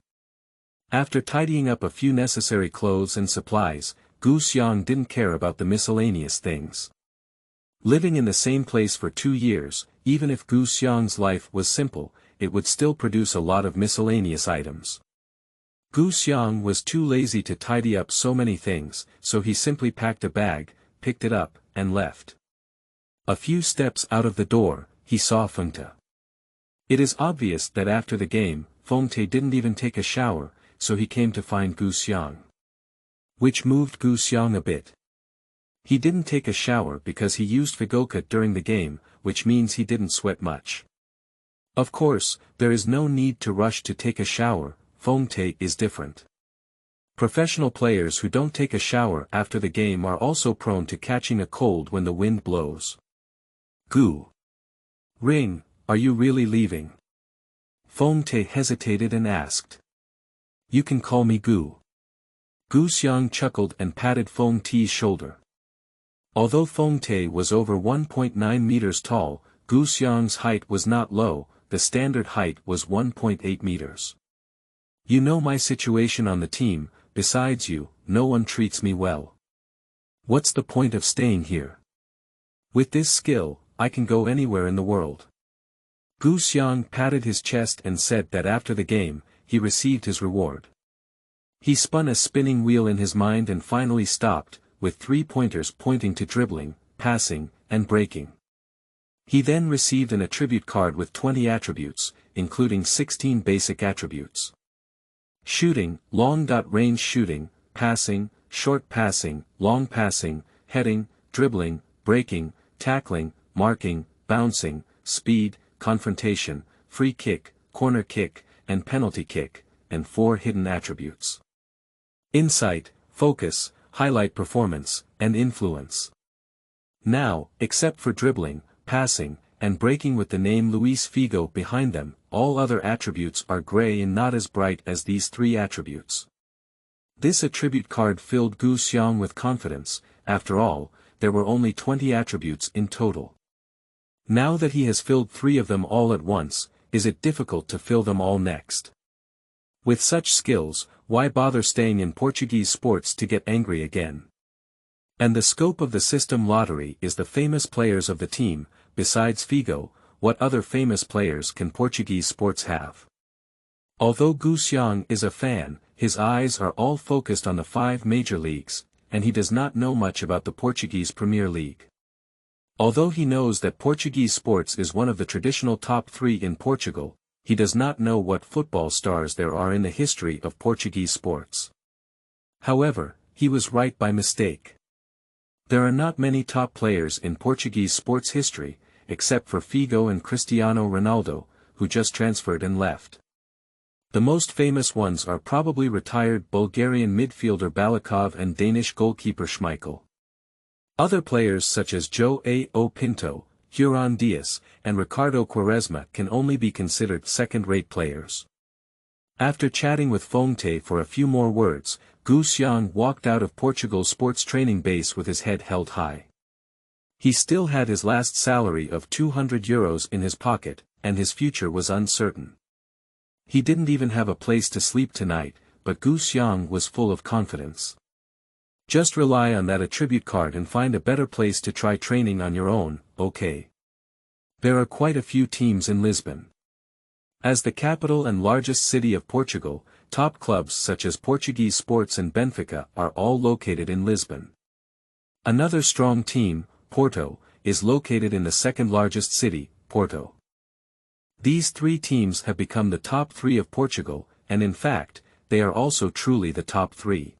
After tidying up a few necessary clothes and supplies, Gu Xiang didn't care about the miscellaneous things. Living in the same place for 2 years, even if Gu Xiang's life was simple, it would still produce a lot of miscellaneous items. Gu Xiang was too lazy to tidy up so many things, so he simply packed a bag, picked it up, and left. A few steps out of the door, he saw Fengte. It is obvious that after the game, Fengte didn't even take a shower, so he came to find Gu Xiang. Which moved Gu Xiang a bit. He didn't take a shower because he used Figo during the game, which means he didn't sweat much. Of course, there is no need to rush to take a shower, Fengte is different. Professional players who don't take a shower after the game are also prone to catching a cold when the wind blows. Gu. Ring, are you really leaving? Fengte hesitated and asked. You can call me Gu. Gu Xiang chuckled and patted Fengte's shoulder. Although Fengte was over 1.9 meters tall, Gu Xiang's height was not low, the standard height was 1.8 meters. You know my situation on the team, besides you, no one treats me well. What's the point of staying here? With this skill, I can go anywhere in the world. Gu Xiang patted his chest and said that after the game, he received his reward. He spun a spinning wheel in his mind and finally stopped, with 3 pointers pointing to dribbling, passing, and breaking. He then received an attribute card with 20 attributes, including 16 basic attributes. Shooting, long-range shooting, passing, short passing, long passing, heading, dribbling, breaking, tackling, marking, bouncing, speed, confrontation, free kick, corner kick, and penalty kick, and 4 hidden attributes. Insight, focus, highlight performance, and influence. Now, except for dribbling, passing, and breaking with the name Luis Figo behind them, all other attributes are gray and not as bright as these 3 attributes. This attribute card filled Gu Xiang with confidence. After all, there were only 20 attributes in total. Now that he has filled 3 of them all at once, is it difficult to fill them all next? With such skills, why bother staying in Portuguese sports to get angry again? And the scope of the system lottery is the famous players of the team. Besides Figo, what other famous players can Portuguese sports have? Although Gu Xiang is a fan, his eyes are all focused on the 5 major leagues, and he does not know much about the Portuguese Premier League. Although he knows that Portuguese sports is one of the traditional top 3 in Portugal, he does not know what football stars there are in the history of Portuguese sports. However, he was right by mistake. There are not many top players in Portuguese sports history, except for Figo and Cristiano Ronaldo, who just transferred and left. The most famous ones are probably retired Bulgarian midfielder Balikov and Danish goalkeeper Schmeichel. Other players such as João Pinto, Huron Dias, and Ricardo Quaresma can only be considered second-rate players. After chatting with Fonte for a few more words, Xiang walked out of Portugal's sports training base with his head held high. He still had his last salary of €200 in his pocket, and his future was uncertain. He didn't even have a place to sleep tonight, but Xiang was full of confidence. Just rely on that attribute card and find a better place to try training on your own, okay? There are quite a few teams in Lisbon. As the capital and largest city of Portugal, top clubs such as Portuguese Sports and Benfica are all located in Lisbon. Another strong team, Porto, is located in the second largest city, Porto. These three teams have become the top three of Portugal, and in fact, they are also truly the top three.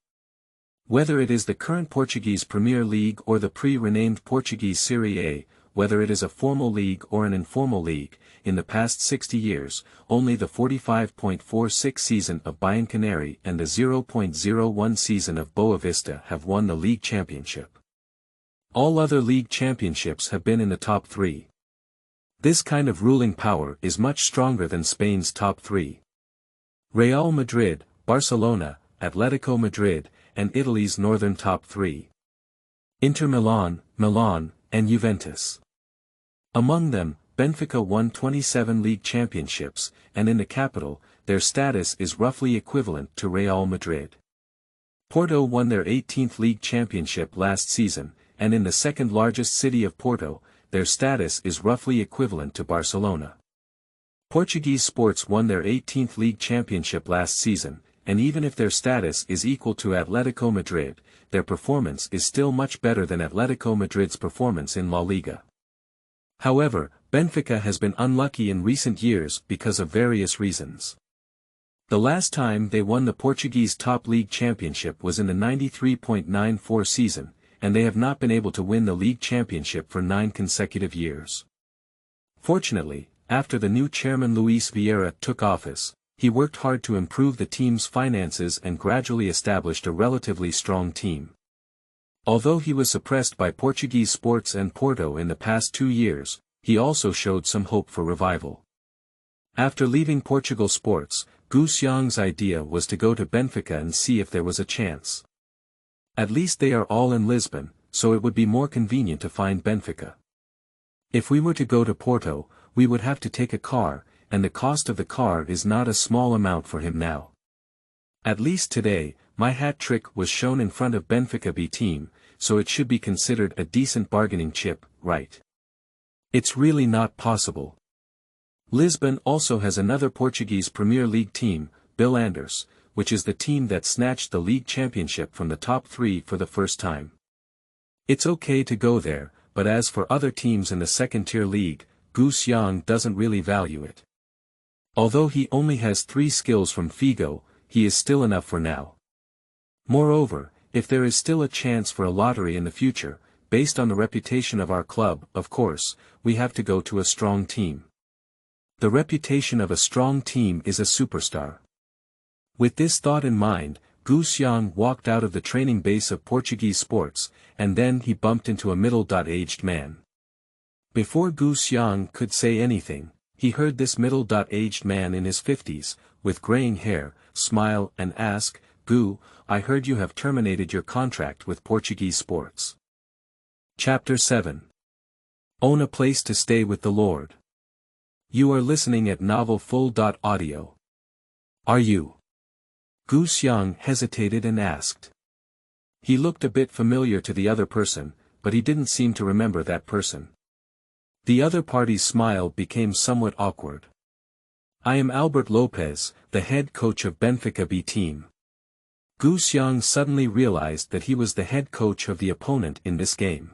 Whether it is the current Portuguese Premier League or the pre-renamed Portuguese Serie A, whether it is a formal league or an informal league, in the past 60 years, only the 45.46 season of Bianconeri and the 0.01 season of Boa Vista have won the league championship. All other league championships have been in the top three. This kind of ruling power is much stronger than Spain's top three. Real Madrid, Barcelona, Atletico Madrid, and Italy's northern top three. Inter Milan, Milan, and Juventus. Among them, Benfica won 27 league championships, and in the capital, their status is roughly equivalent to Real Madrid. Porto won their 18th league championship last season, and in the second largest city of Porto, their status is roughly equivalent to Barcelona. Portuguese Sports won their 18th league championship last season, and even if their status is equal to Atletico Madrid, their performance is still much better than Atletico Madrid's performance in La Liga. However, Benfica has been unlucky in recent years because of various reasons. The last time they won the Portuguese top league championship was in the 93.94 season, and they have not been able to win the league championship for 9 consecutive years. Fortunately, after the new chairman Luis Vieira took office, he worked hard to improve the team's finances and gradually established a relatively strong team. Although he was suppressed by Portuguese Sports and Porto in the past 2 years, he also showed some hope for revival. After leaving Portugal Sports, Xiang's idea was to go to Benfica and see if there was a chance. At least they are all in Lisbon, so it would be more convenient to find Benfica. If we were to go to Porto, we would have to take a car, and the cost of the car is not a small amount for him now. At least today, my hat trick was shown in front of Benfica B team, so it should be considered a decent bargaining chip, right? It's really not possible. Lisbon also has another Portuguese Premier League team, Bilanders, which is the team that snatched the league championship from the top three for the first time. It's okay to go there, but as for other teams in the second-tier league, Xiang doesn't really value it. Although he only has 3 skills from Figo, he is still enough for now. Moreover, if there is still a chance for a lottery in the future, based on the reputation of our club, of course, we have to go to a strong team. The reputation of a strong team is a superstar. With this thought in mind, Xiang walked out of the training base of Portuguese Sports, and then he bumped into a middle-aged man. Before Xiang could say anything, he heard this middle-aged man in his 50s, with graying hair, smile and ask, "Gu, I heard you have terminated your contract with Portuguese Sports." Chapter 7. Own a place to stay with the Lord. You are listening at novelfull.audio. Are you? Xiang hesitated and asked. He looked a bit familiar to the other person, but he didn't seem to remember that person. The other party's smile became somewhat awkward. I am Albert Lopez, the head coach of Benfica B team. Xiang suddenly realized that he was the head coach of the opponent in this game.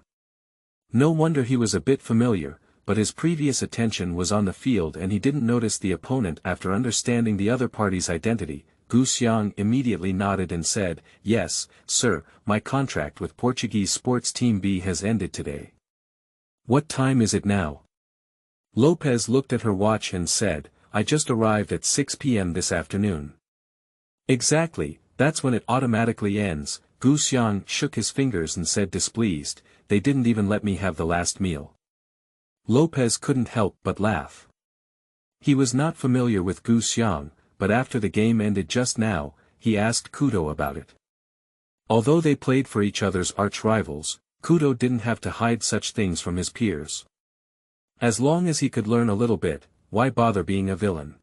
No wonder he was a bit familiar, but his previous attention was on the field and he didn't notice the opponent. After understanding the other party's identity, Xiang immediately nodded and said, "Yes, sir, my contract with Portuguese sports team B has ended today." "What time is it now?" Lopez looked at her watch and said, "I just arrived at 6 p.m. this afternoon." "Exactly, that's when it automatically ends." Xiang shook his fingers and said displeased, "They didn't even let me have the last meal." Lopez couldn't help but laugh. He was not familiar with Xiang, but after the game ended just now, he asked Kudo about it. Although they played for each other's arch-rivals, Kudo didn't have to hide such things from his peers. As long as he could learn a little bit, why bother being a villain?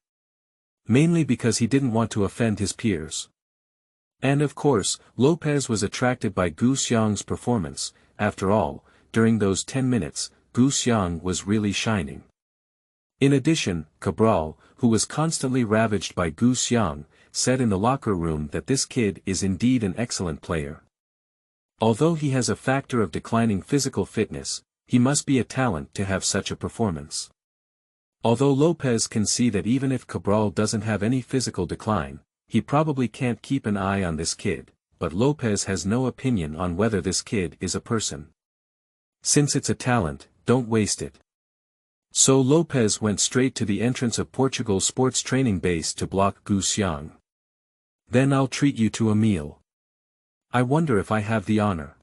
Mainly because he didn't want to offend his peers. And of course, Lopez was attracted by Xiang's performance. After all, during those 10 minutes, Xiang was really shining. In addition, Cabral, who was constantly ravaged by Xiang, said in the locker room that this kid is indeed an excellent player. Although he has a factor of declining physical fitness, he must be a talent to have such a performance. Although Lopez can see that even if Cabral doesn't have any physical decline, he probably can't keep an eye on this kid, but Lopez has no opinion on whether this kid is a person. Since it's a talent, don't waste it. So Lopez went straight to the entrance of Portugal's sports training base to block Xiang. "Then I'll treat you to a meal. I wonder if I have the honor."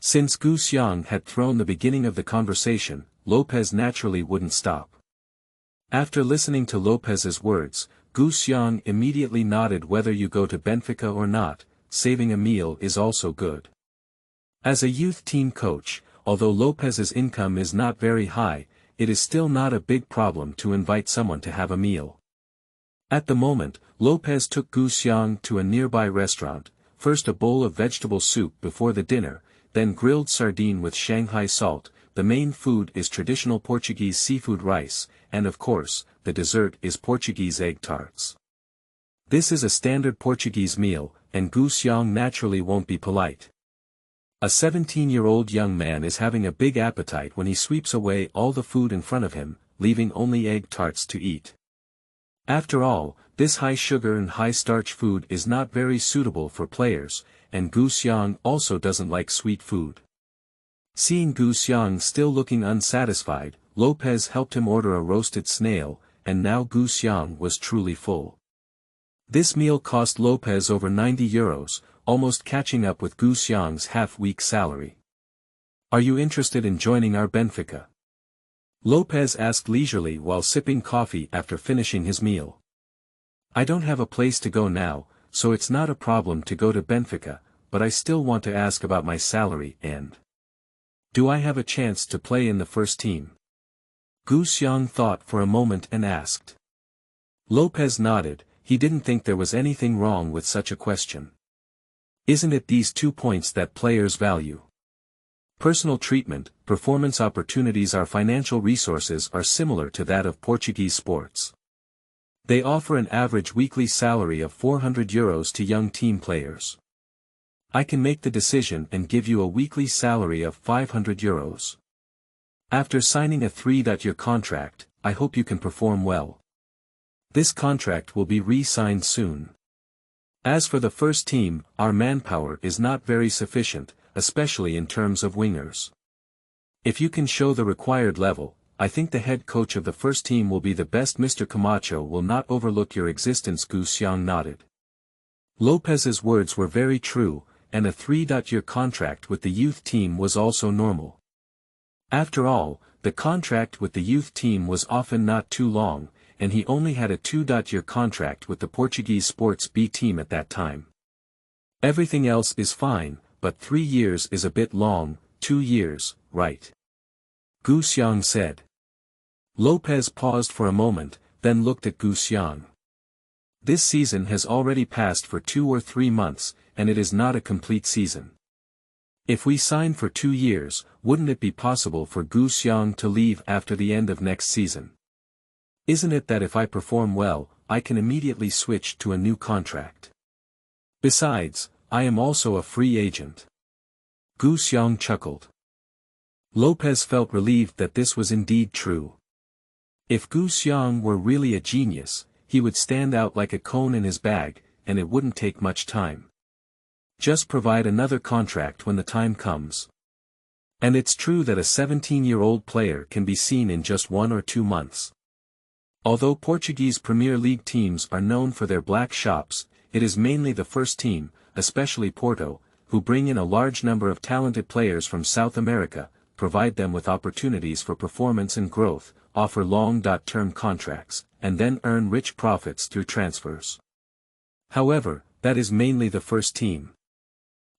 Since Xiang had thrown the beginning of the conversation, Lopez naturally wouldn't stop. After listening to Lopez's words, Xiang immediately nodded. "Whether you go to Benfica or not, saving a meal is also good." As a youth team coach, although Lopez's income is not very high, it is still not a big problem to invite someone to have a meal. At the moment, Lopez took Xiang to a nearby restaurant, first a bowl of vegetable soup before the dinner, then grilled sardine with Shanghai salt. The main food is traditional Portuguese seafood rice, and of course, the dessert is Portuguese egg tarts. This is a standard Portuguese meal, and Xiang naturally won't be polite. A 17-year-old young man is having a big appetite when he sweeps away all the food in front of him, leaving only egg tarts to eat. After all, this high-sugar and high-starch food is not very suitable for players, and Xiang also doesn't like sweet food. Seeing Xiang still looking unsatisfied, Lopez helped him order a roasted snail, and now Xiang was truly full. This meal cost Lopez over €90, almost catching up with Xiang's half-week salary. "Are you interested in joining our Benfica?" Lopez asked leisurely while sipping coffee after finishing his meal. "I don't have a place to go now, so it's not a problem to go to Benfica, but I still want to ask about my salary and do I have a chance to play in the first team?" Xiang thought for a moment and asked. Lopez nodded. He didn't think there was anything wrong with such a question. Isn't it these 2 points that players value? Personal treatment, performance opportunities. Our financial resources are similar to that of Portuguese sports. They offer an average weekly salary of €400 to young team players. I can make the decision and give you a weekly salary of €500. After signing a 3-year contract, I hope you can perform well. This contract will be re-signed soon. As for the first team, our manpower is not very sufficient, especially in terms of wingers. If you can show the required level, I think the head coach of the first team will be the best. Mr. Camacho will not overlook your existence. Xiang nodded. Lopez's words were very true, and a 3-year contract with the youth team was also normal. After all, the contract with the youth team was often not too long, and he only had a 2-year contract with the Portuguese Sports B team at that time. Everything else is fine, but 3 years is a bit long. 2 years, right? Xiang said. Lopez paused for a moment, then looked at Xiang. This season has already passed for 2 or 3 months, and it is not a complete season. If we sign for 2 years, wouldn't it be possible for Xiang to leave after the end of next season? Isn't it that if I perform well, I can immediately switch to a new contract? Besides, I am also a free agent. Xiang chuckled. Lopez felt relieved that this was indeed true. If Xiang were really a genius, he would stand out like a cone in his bag, and it wouldn't take much time. Just provide another contract when the time comes. And it's true that a 17-year-old player can be seen in just 1 or 2 months. Although Portuguese Premier League teams are known for their black shops, it is mainly the first team, especially Porto, who bring in a large number of talented players from South America, provide them with opportunities for performance and growth, offer long-term contracts, and then earn rich profits through transfers. However, that is mainly the first team.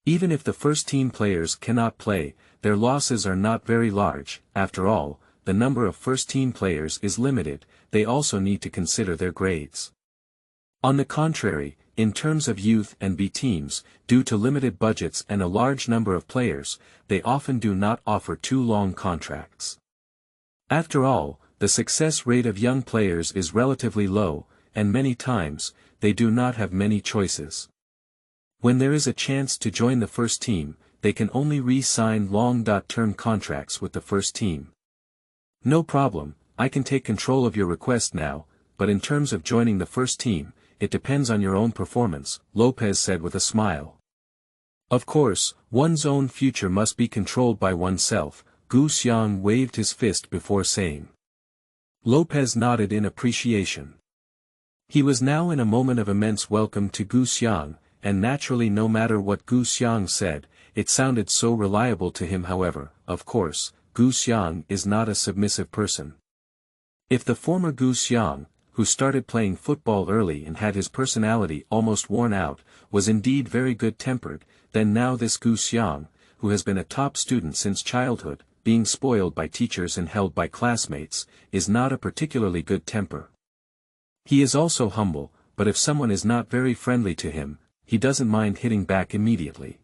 Even if the first team players cannot play, their losses are not very large. After all, the number of first team players is limited, they also need to consider their grades. On the contrary, in terms of youth and B teams, due to limited budgets and a large number of players, they often do not offer too long contracts. After all, the success rate of young players is relatively low, and many times, they do not have many choices. When there is a chance to join the first team, they can only re-sign long-term contracts with the first team. No problem, I can take control of your request now, but in terms of joining the first team, it depends on your own performance, Lopez said with a smile. Of course, one's own future must be controlled by oneself, Xiang waved his fist before saying. Lopez nodded in appreciation. He was now in a moment of immense welcome to Xiang, and naturally no matter what Xiang said, it sounded so reliable to him. However, of course, Xiang is not a submissive person. If the former Xiang, who started playing football early and had his personality almost worn out, was indeed very good-tempered, then now this Xiang, who has been a top student since childhood, being spoiled by teachers and held by classmates, is not a particularly good temper. He is also humble, but if someone is not very friendly to him, he doesn't mind hitting back immediately.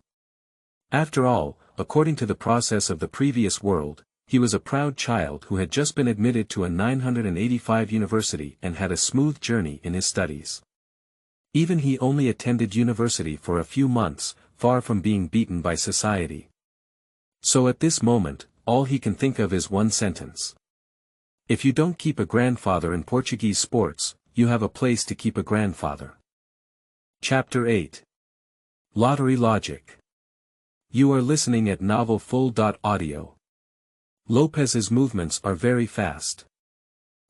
After all, according to the process of the previous world, he was a proud child who had just been admitted to a 985 university and had a smooth journey in his studies. Even he only attended university for a few months, far from being beaten by society. So at this moment, all he can think of is one sentence. If you don't keep a grandfather in Portuguese sports, you have a place to keep a grandfather. Chapter 8. Lottery Logic. You are listening at novelfull.audio. Lopez's movements are very fast.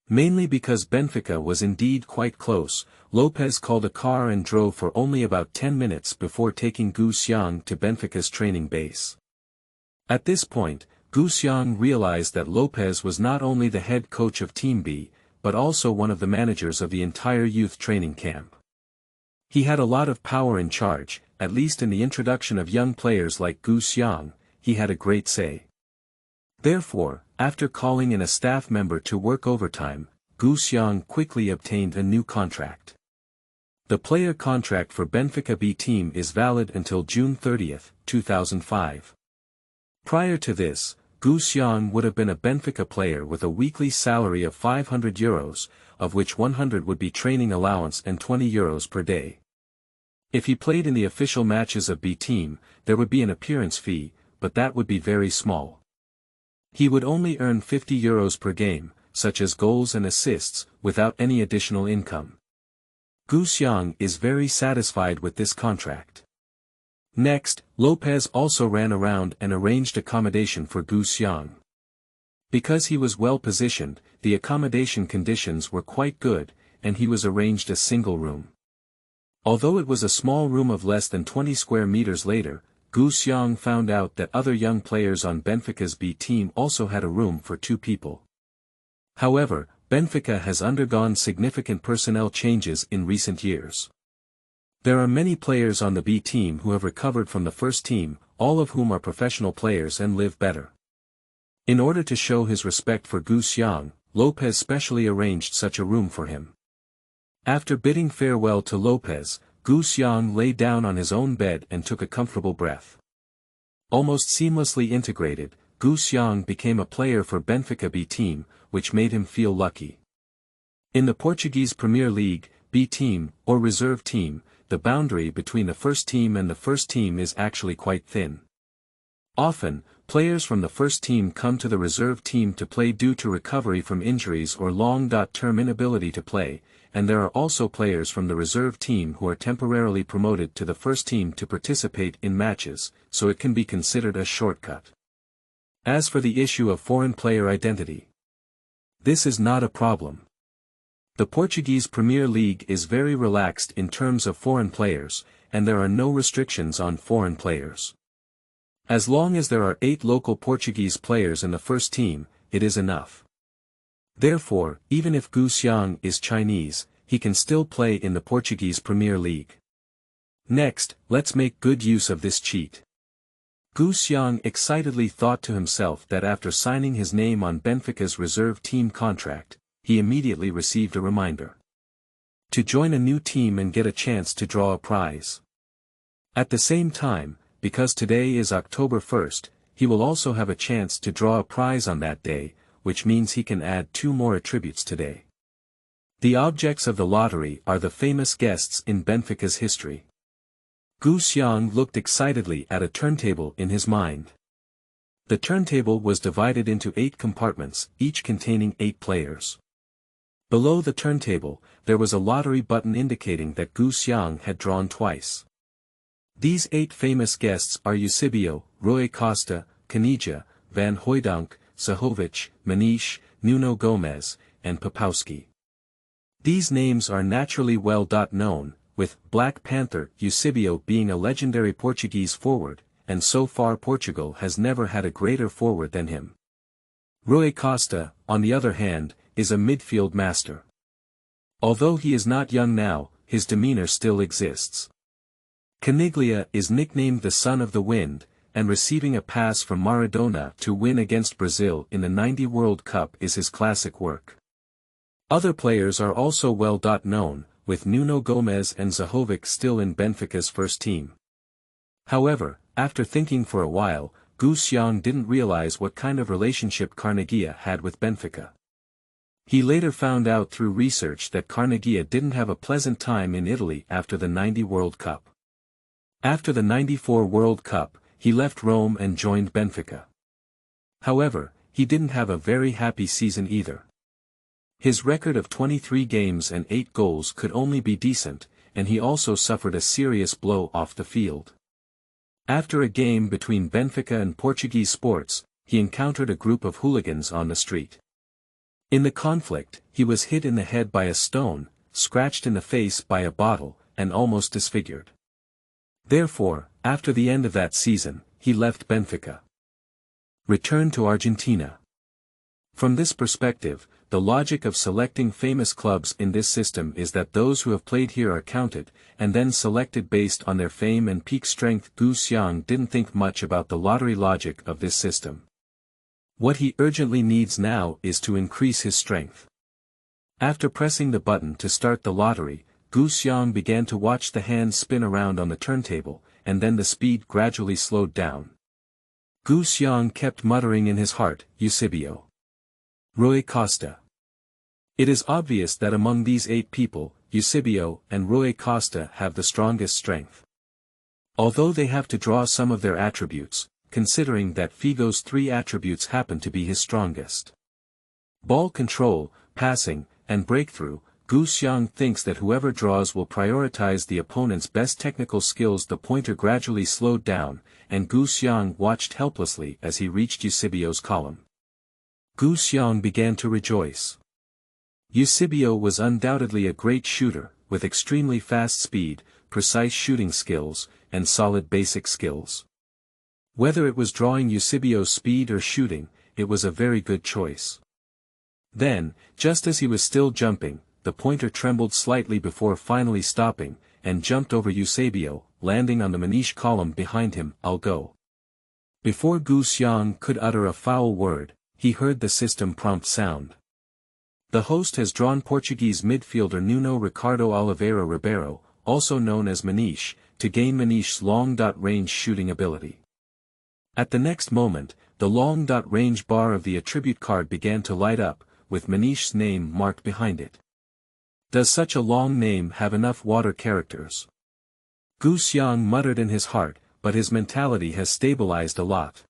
Mainly because Benfica was indeed quite close, Lopez called a car and drove for only about 10 minutes before taking Xiang to Benfica's training base. At this point, Xiang realized that Lopez was not only the head coach of Team B, but also one of the managers of the entire youth training camp. He had a lot of power in charge, at least in the introduction of young players like Xiang, he had a great say. Therefore, after calling in a staff member to work overtime, Xiang quickly obtained a new contract. The player contract for Benfica B team is valid until June 30, 2005. Prior to this, Xiang would have been a Benfica player with a weekly salary of €500, of which 100 would be training allowance and €20 per day. If he played in the official matches of B team, there would be an appearance fee, but that would be very small. He would only earn €50 per game, such as goals and assists, without any additional income. Xiang is very satisfied with this contract. Next, Lopez also ran around and arranged accommodation for Xiang. Because he was well positioned, the accommodation conditions were quite good, and he was arranged a single room. Although it was a small room of less than 20 square meters later, Xiang found out that other young players on Benfica's B team also had a room for 2 people. However, Benfica has undergone significant personnel changes in recent years. There are many players on the B team who have recovered from the first team, all of whom are professional players and live better. In order to show his respect for Xiang, Lopez specially arranged such a room for him. After bidding farewell to Lopez, Xiang lay down on his own bed and took a comfortable breath. Almost seamlessly integrated, Xiang became a player for Benfica B team, which made him feel lucky. In the Portuguese Premier League, B team, or reserve team, the boundary between the first team and the first team is actually quite thin. Often, Players from the first team come to the reserve team to play due to recovery from injuries or long-term inability to play, and there are also players from the reserve team who are temporarily promoted to the first team to participate in matches, so it can be considered a shortcut. As for the issue of foreign player identity, this is not a problem. The Portuguese Premier League is very relaxed in terms of foreign players, and there are no restrictions on foreign players. As long as there are 8 local Portuguese players in the first team, it is enough. Therefore, even if Xiang is Chinese, he can still play in the Portuguese Premier League. Next, let's make good use of this cheat. Xiang excitedly thought to himself that after signing his name on Benfica's reserve team contract, he immediately received a reminder to join a new team and get a chance to draw a prize. At the same time, because today is October 1st, he will also have a chance to draw a prize on that day, which means he can add 2 more attributes today. The objects of the lottery are the famous guests in Benfica's history. Xiang looked excitedly at a turntable in his mind. The turntable was divided into 8 compartments, each containing 8 players. Below the turntable, there was a lottery button indicating that Xiang had drawn twice. These 8 famous guests are Eusebio, Rui Costa, Canija, Van Hooijdonk, Zahovic, Maniche, Nuno Gomes, and Papowski. These names are naturally well known, with Black Panther Eusebio being a legendary Portuguese forward, and so far Portugal has never had a greater forward than him. Rui Costa, on the other hand, is a midfield master. Although he is not young now, his demeanor still exists. Caniglia is nicknamed the Son of the Wind, and receiving a pass from Maradona to win against Brazil in the '90 World Cup is his classic work. Other players are also well known, with Nuno Gomes and Zahovic still in Benfica's first team. However, after thinking for a while, Xiang didn't realize what kind of relationship Carnegie had with Benfica. He later found out through research that Carnegie didn't have a pleasant time in Italy after the '90 World Cup. After the '94 World Cup, he left Rome and joined Benfica. However, he didn't have a very happy season either. His record of 23 games and 8 goals could only be decent, and he also suffered a serious blow off the field. After a game between Benfica and Portuguese Sports, he encountered a group of hooligans on the street. In the conflict, he was hit in the head by a stone, scratched in the face by a bottle, and almost disfigured. Therefore, after the end of that season, he left Benfica. Return to Argentina. From this perspective, the logic of selecting famous clubs in this system is that those who have played here are counted, and then selected based on their fame and peak strength. Xiang didn't think much about the lottery logic of this system. What he urgently needs now is to increase his strength. After pressing the button to start the lottery, Xiang began to watch the hands spin around on the turntable, and then the speed gradually slowed down. Xiang kept muttering in his heart, Eusebio. Rui Costa. It is obvious that among these 8 people, Eusebio and Rui Costa have the strongest strength. Although they have to draw some of their attributes, considering that Figo's 3 attributes happen to be his strongest. Ball control, passing, and breakthrough, Xiang thinks that whoever draws will prioritize the opponent's best technical skills. The pointer gradually slowed down, and Xiang watched helplessly as he reached Eusebio's column. Xiang began to rejoice. Eusebio was undoubtedly a great shooter, with extremely fast speed, precise shooting skills, and solid basic skills. Whether it was drawing Eusebio's speed or shooting, it was a very good choice. Then, just as he was still jumping, the pointer trembled slightly before finally stopping, and jumped over Eusebio, landing on the Maniche column behind him. I'll go. Before Xiang could utter a foul word, he heard the system prompt sound. The host has drawn Portuguese midfielder Nuno Ricardo Oliveira Ribeiro, also known as Maniche, to gain Maniche's long-range shooting ability. At the next moment, the long-range bar of the attribute card began to light up, with Maniche's name marked behind it. Does such a long name have enough water characters? Xiang muttered in his heart, but his mentality has stabilized a lot.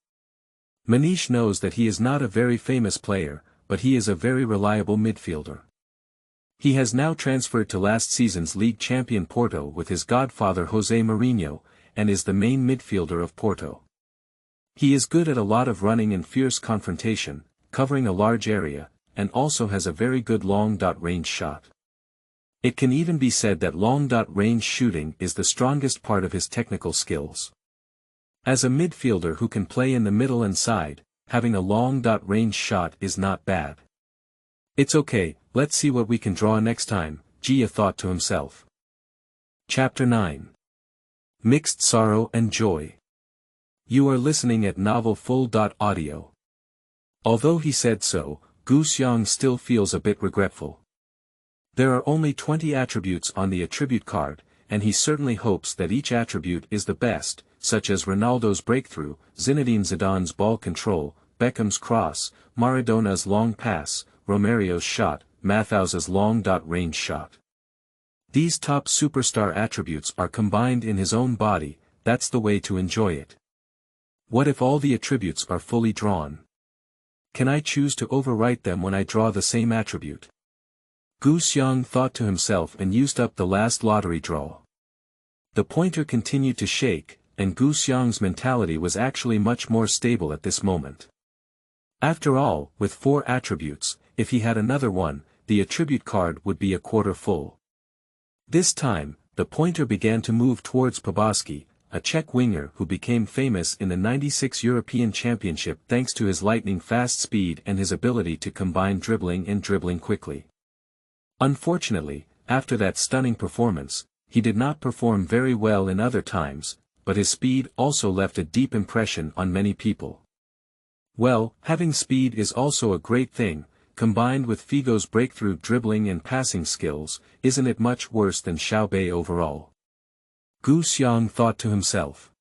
Manish knows that he is not a very famous player, but he is a very reliable midfielder. He has now transferred to last season's league champion Porto with his godfather José Mourinho, and is the main midfielder of Porto. He is good at a lot of running and fierce confrontation, covering a large area, and also has a very good long-range shot. It can even be said that long-range shooting is the strongest part of his technical skills. As a midfielder who can play in the middle and side, having a long-range shot is not bad. It's okay, let's see what we can draw next time, Gia thought to himself. Chapter 9. Mixed Sorrow and Joy. You are listening at Novel Full. Audio. Although he said so, Xiang still feels a bit regretful. There are only 20 attributes on the attribute card, and he certainly hopes that each attribute is the best, such as Ronaldo's breakthrough, Zinedine Zidane's ball control, Beckham's cross, Maradona's long pass, Romario's shot, Mathause's long-range shot. These top superstar attributes are combined in his own body, that's the way to enjoy it. What if all the attributes are fully drawn? Can I choose to overwrite them when I draw the same attribute? Xiang thought to himself and used up the last lottery draw. The pointer continued to shake, and Xiang's mentality was actually much more stable at this moment. After all, with 4 attributes, if he had another one, the attribute card would be a quarter full. This time, the pointer began to move towards Poboski, a Czech winger who became famous in the '96 European Championship thanks to his lightning-fast speed and his ability to combine dribbling and dribbling quickly. Unfortunately, after that stunning performance, he did not perform very well in other times, but his speed also left a deep impression on many people. Well, having speed is also a great thing, combined with Figo's breakthrough dribbling and passing skills, isn't it much worse than Xiaobei overall? Xiang thought to himself.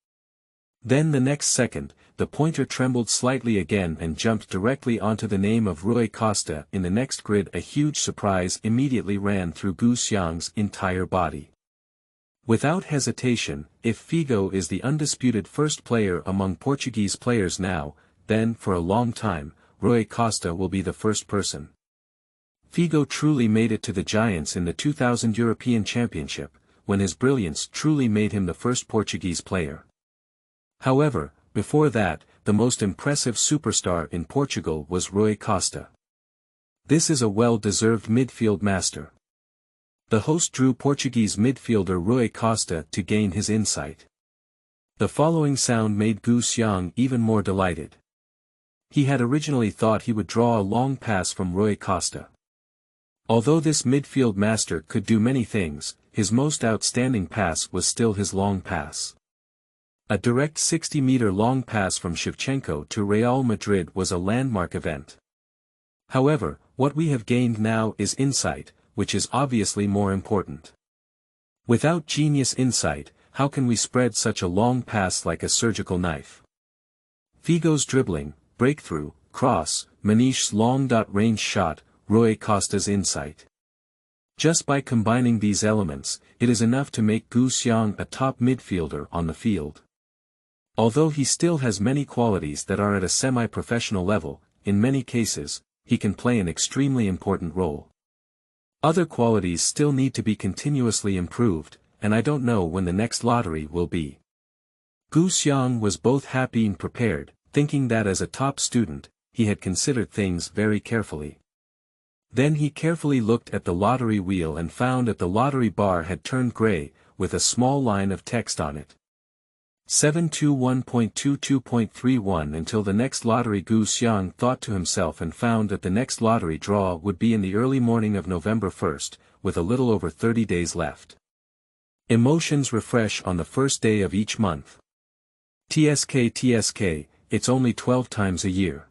Then the next second, the pointer trembled slightly again and jumped directly onto the name of Rui Costa. In the next grid a huge surprise immediately ran through Xiang's entire body. Without hesitation, if Figo is the undisputed first player among Portuguese players now, then for a long time, Rui Costa will be the first person. Figo truly made it to the Giants in the 2000 European Championship, when his brilliance truly made him the first Portuguese player. However, before that, the most impressive superstar in Portugal was Rui Costa. This is a well-deserved midfield master. The host drew Portuguese midfielder Rui Costa to gain his insight. The following sound made Xiang even more delighted. He had originally thought he would draw a long pass from Rui Costa. Although this midfield master could do many things, his most outstanding pass was still his long pass. A direct 60-meter long pass from Shevchenko to Real Madrid was a landmark event. However, what we have gained now is insight, which is obviously more important. Without genius insight, how can we spread such a long pass like a surgical knife? Figo's dribbling, breakthrough, cross, Manish's long-range shot, Rui Costa's insight. Just by combining these elements, it is enough to make Xiang a top midfielder on the field. Although he still has many qualities that are at a semi-professional level, in many cases, he can play an extremely important role. Other qualities still need to be continuously improved, and I don't know when the next lottery will be. Xiang was both happy and prepared, thinking that as a top student, he had considered things very carefully. Then he carefully looked at the lottery wheel and found that the lottery bar had turned gray, with a small line of text on it. 721.22.31 Until the next lottery. Xiang thought to himself and found that the next lottery draw would be in the early morning of November 1st, with a little over 30 days left. Emotions refresh on the first day of each month. TSK, it's only 12 times a year.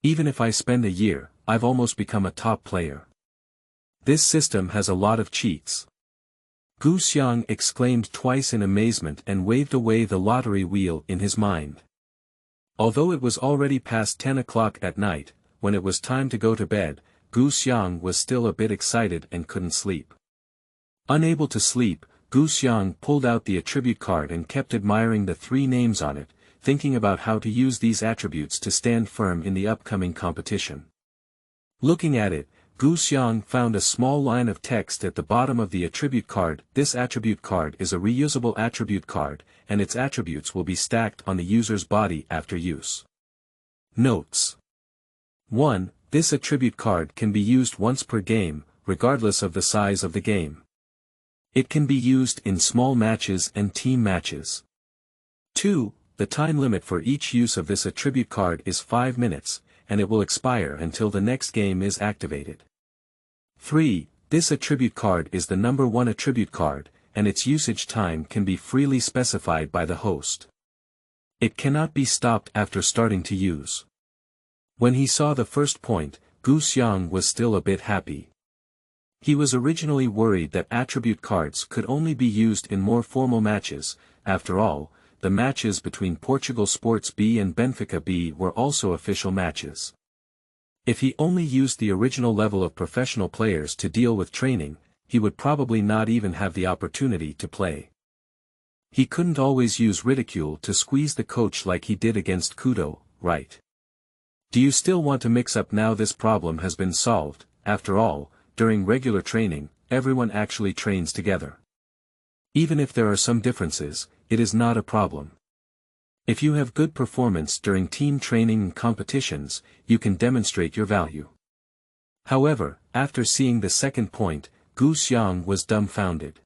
Even if I spend a year, I've almost become a top player. This system has a lot of cheats. Xiang exclaimed twice in amazement and waved away the lottery wheel in his mind. Although it was already past 10 o'clock at night, when it was time to go to bed, Xiang was still a bit excited and couldn't sleep. Unable to sleep, Xiang pulled out the attribute card and kept admiring the 3 names on it, thinking about how to use these attributes to stand firm in the upcoming competition. Looking at it, Xiang found a small line of text at the bottom of the attribute card. This attribute card is a reusable attribute card, and its attributes will be stacked on the user's body after use. Notes. 1. This attribute card can be used once per game, regardless of the size of the game. It can be used in small matches and team matches. 2. The time limit for each use of this attribute card is 5 minutes, and it will expire until the next game is activated. 3. This attribute card is the number 1 attribute card, and its usage time can be freely specified by the host. It cannot be stopped after starting to use. When he saw the first point, Xiang was still a bit happy. He was originally worried that attribute cards could only be used in more formal matches. After all, the matches between Portugal Sports B and Benfica B were also official matches. If he only used the original level of professional players to deal with training, he would probably not even have the opportunity to play. He couldn't always use ridicule to squeeze the coach like he did against Kudo, right? Do you still want to mix up now this problem has been solved? After all, during regular training, everyone actually trains together. Even if there are some differences, it is not a problem. If you have good performance during team training and competitions, you can demonstrate your value. However, after seeing the second point, Xiang was dumbfounded.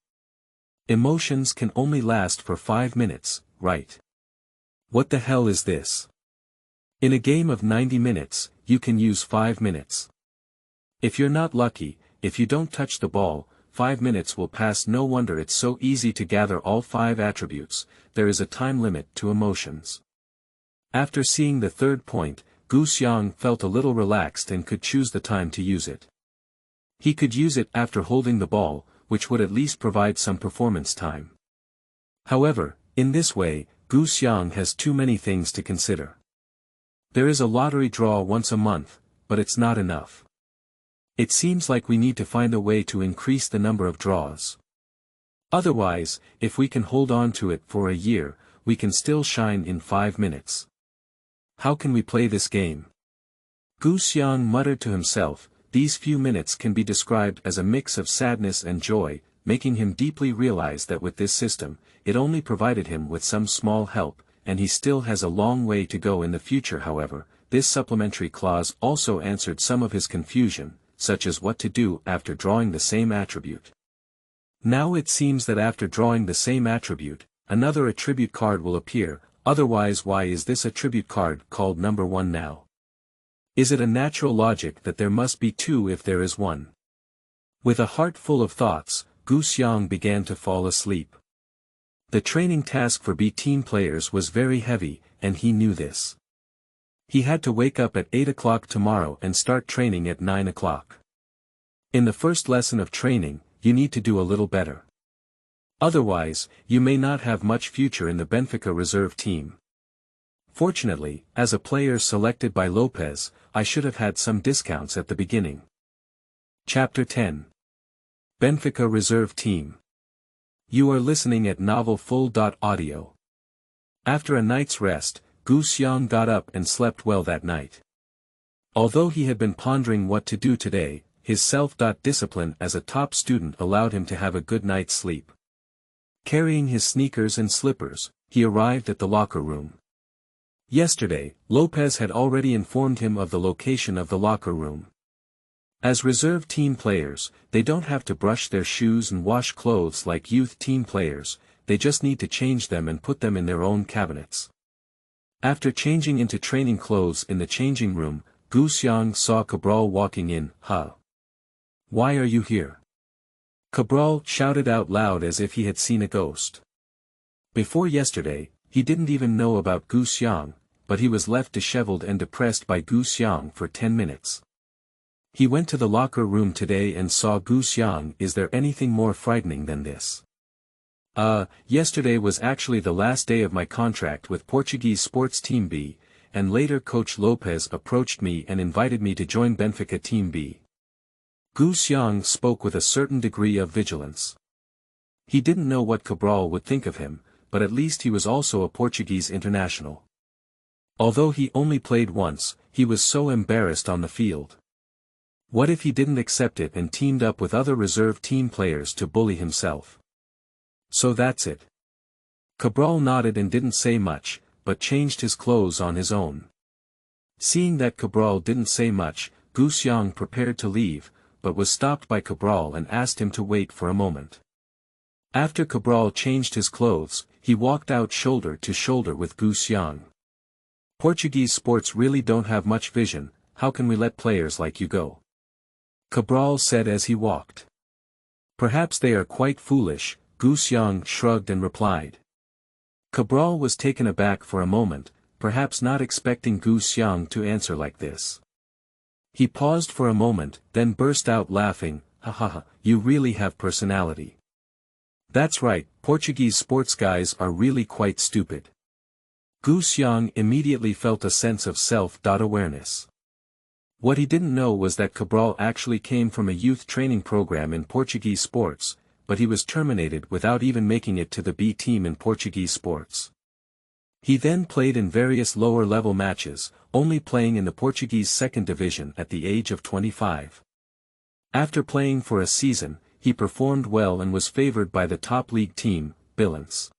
Emotions can only last for 5 minutes, right? What the hell is this? In a game of 90 minutes, you can use 5 minutes. If you're not lucky, if you don't touch the ball, 5 minutes will pass. No wonder it's so easy to gather all 5 attributes. There is a time limit to emotions. After seeing the third point, Xiang felt a little relaxed and could choose the time to use it. He could use it after holding the ball, which would at least provide some performance time. However, in this way, Xiang has too many things to consider. There is a lottery draw once a month, but it's not enough. It seems like we need to find a way to increase the number of draws. Otherwise, if we can hold on to it for a year, we can still shine in 5 minutes. How can we play this game? Xiang muttered to himself. These few minutes can be described as a mix of sadness and joy, making him deeply realize that with this system, it only provided him with some small help, and he still has a long way to go in the future. However, this supplementary clause also answered some of his confusion, such as what to do after drawing the same attribute. Now it seems that after drawing the same attribute, another attribute card will appear. Otherwise, why is this attribute card called number 1 now? Is it a natural logic that there must be 2 if there is 1? With a heart full of thoughts, Xiang began to fall asleep. The training task for B team players was very heavy, and he knew this. He had to wake up at 8 o'clock tomorrow and start training at 9 o'clock. In the first lesson of training, you need to do a little better. Otherwise, you may not have much future in the Benfica reserve team. Fortunately, as a player selected by Lopez, I should have had some discounts at the beginning. Chapter 10. Benfica Reserve Team. You are listening at novelfull.audio. After a night's rest, Xiang got up and slept well that night. Although he had been pondering what to do today, his self-discipline as a top student allowed him to have a good night's sleep. Carrying his sneakers and slippers, he arrived at the locker room. Yesterday, Lopez had already informed him of the location of the locker room. As reserve team players, they don't have to brush their shoes and wash clothes like youth team players, they just need to change them and put them in their own cabinets. After changing into training clothes in the changing room, Xiang saw Cabral walking in. Huh? Why are you here? Cabral shouted out loud as if he had seen a ghost. Before yesterday, he didn't even know about Xiang, but he was left disheveled and depressed by Xiang for 10 minutes. He went to the locker room today and saw Xiang. Is there anything more frightening than this? Yesterday was actually the last day of my contract with Portuguese Sports Team B, and later Coach Lopez approached me and invited me to join Benfica Team B. Xiang spoke with a certain degree of vigilance. He didn't know what Cabral would think of him, but at least he was also a Portuguese international. Although he only played once, he was so embarrassed on the field. What if he didn't accept it and teamed up with other reserve team players to bully himself? So that's it. Cabral nodded and didn't say much, but changed his clothes on his own. Seeing that Cabral didn't say much, Xiang prepared to leave, but was stopped by Cabral and asked him to wait for a moment. After Cabral changed his clothes, he walked out shoulder to shoulder with Xiang. Portuguese sports really don't have much vision, how can we let players like you go? Cabral said as he walked. Perhaps they are quite foolish, Xiang shrugged and replied. Cabral was taken aback for a moment, perhaps not expecting Xiang to answer like this. He paused for a moment, then burst out laughing, ha ha ha, you really have personality. That's right, Portuguese sports guys are really quite stupid. Xiang immediately felt a sense of self-awareness. What he didn't know was that Cabral actually came from a youth training program in Portuguese sports, but he was terminated without even making it to the B team in Portuguese sports. He then played in various lower-level matches, only playing in the Portuguese second division at the age of 25. After playing for a season, he performed well and was favored by the top league team, Bilhões.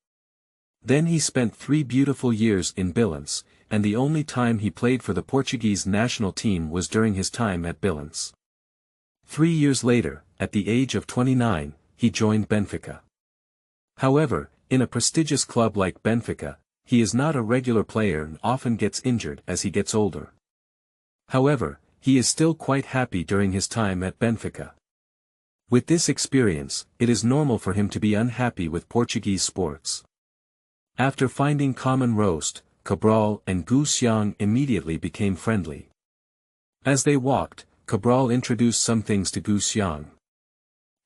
Then he spent 3 beautiful years in Bilhões, and the only time he played for the Portuguese national team was during his time at Bilhões. 3 years later, at the age of 29, he joined Benfica. However, in a prestigious club like Benfica, he is not a regular player and often gets injured as he gets older. However, he is still quite happy during his time at Benfica. With this experience, it is normal for him to be unhappy with Portuguese sports. After finding common roast, Cabral and Xiang immediately became friendly. As they walked, Cabral introduced some things to Xiang.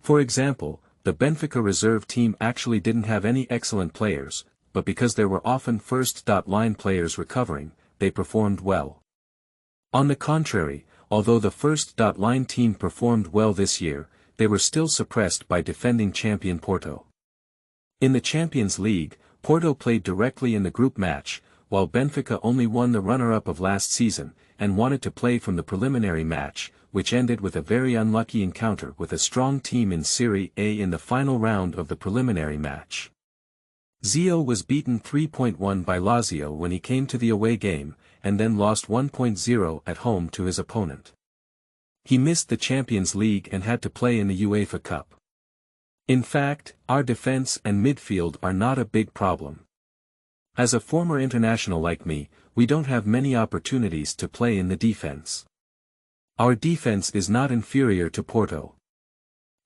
For example, the Benfica reserve team actually didn't have any excellent players, but because there were often first-line players recovering, they performed well. On the contrary, although the first-line team performed well this year, they were still suppressed by defending champion Porto. In the Champions League, Porto played directly in the group match, while Benfica only won the runner-up of last season, and wanted to play from the preliminary match, which ended with a very unlucky encounter with a strong team in Serie A in the final round of the preliminary match. Zio was beaten 3-1 by Lazio when he came to the away game, and then lost 1-0 at home to his opponent. He missed the Champions League and had to play in the UEFA Cup. In fact, our defense and midfield are not a big problem. As a former international like me, we don't have many opportunities to play in the defense. Our defense is not inferior to Porto.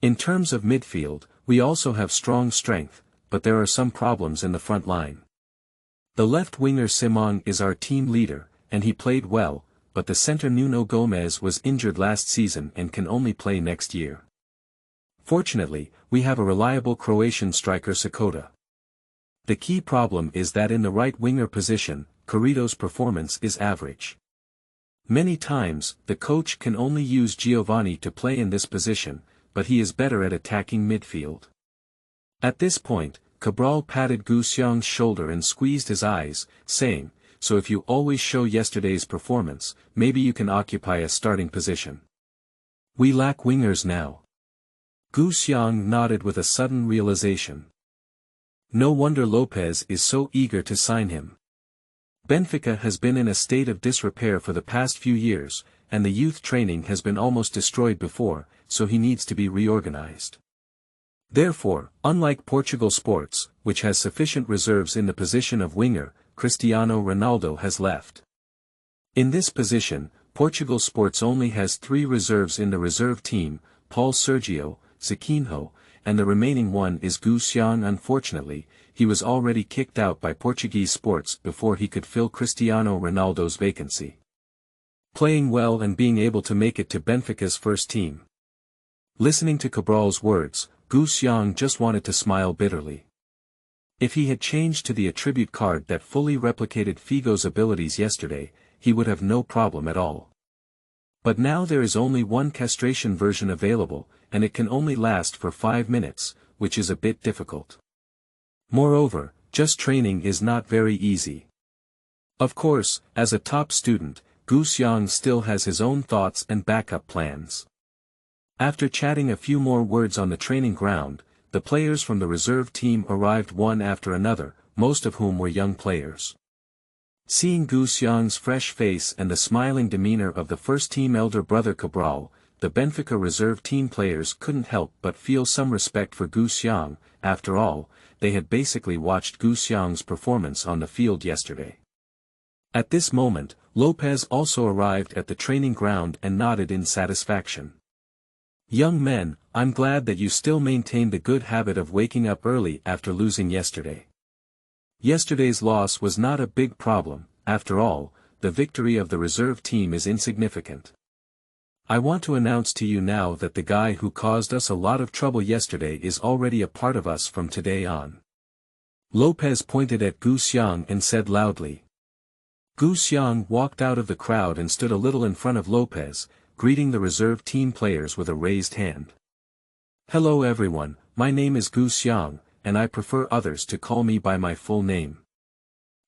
In terms of midfield, we also have strong strength, but there are some problems in the front line. The left winger Simão is our team leader, and he played well, but the center Nuno Gomes was injured last season and can only play next year. Fortunately, we have a reliable Croatian striker Sakota. The key problem is that in the right winger position, Carrito's performance is average. Many times, the coach can only use Giovanni to play in this position, but he is better at attacking midfield. At this point, Cabral patted Xiang's shoulder and squeezed his eyes, saying, "So if you always show yesterday's performance, maybe you can occupy a starting position. We lack wingers now." Xiang nodded with a sudden realization. No wonder Lopez is so eager to sign him. Benfica has been in a state of disrepair for the past few years, and the youth training has been almost destroyed before, so he needs to be reorganized. Therefore, unlike Portugal Sports, which has sufficient reserves in the position of winger, Cristiano Ronaldo has left. In this position, Portugal Sports only has 3 reserves in the reserve team, Paulo Sergio, Xiang, and the remaining one is Xiang. Unfortunately, he was already kicked out by Portuguese Sports before he could fill Cristiano Ronaldo's vacancy. Playing well and being able to make it to Benfica's first team. Listening to Cabral's words, Xiang just wanted to smile bitterly. If he had changed to the attribute card that fully replicated Figo's abilities yesterday, he would have no problem at all. But now there is only one castration version available, and it can only last for 5 minutes, which is a bit difficult. Moreover, just training is not very easy. Of course, as a top student, Xiang still has his own thoughts and backup plans. After chatting a few more words on the training ground, the players from the reserve team arrived one after another, most of whom were young players. Seeing Xiang's fresh face and the smiling demeanor of the first-team elder brother Cabral, the Benfica reserve team players couldn't help but feel some respect for Xiang. After all, they had basically watched Xiang's performance on the field yesterday. At this moment, Lopez also arrived at the training ground and nodded in satisfaction. "Young men, I'm glad that you still maintain the good habit of waking up early after losing yesterday. Yesterday's loss was not a big problem, after all, the victory of the reserve team is insignificant. I want to announce to you now that the guy who caused us a lot of trouble yesterday is already a part of us from today on." Lopez pointed at Xiang and said loudly. Xiang walked out of the crowd and stood a little in front of Lopez, greeting the reserve team players with a raised hand. "Hello everyone, my name is Xiang, and I prefer others to call me by my full name.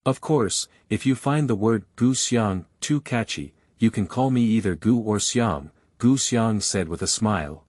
Of course, if you find the word Xiang too catchy, you can call me either Gu or Xiang," Xiang said with a smile.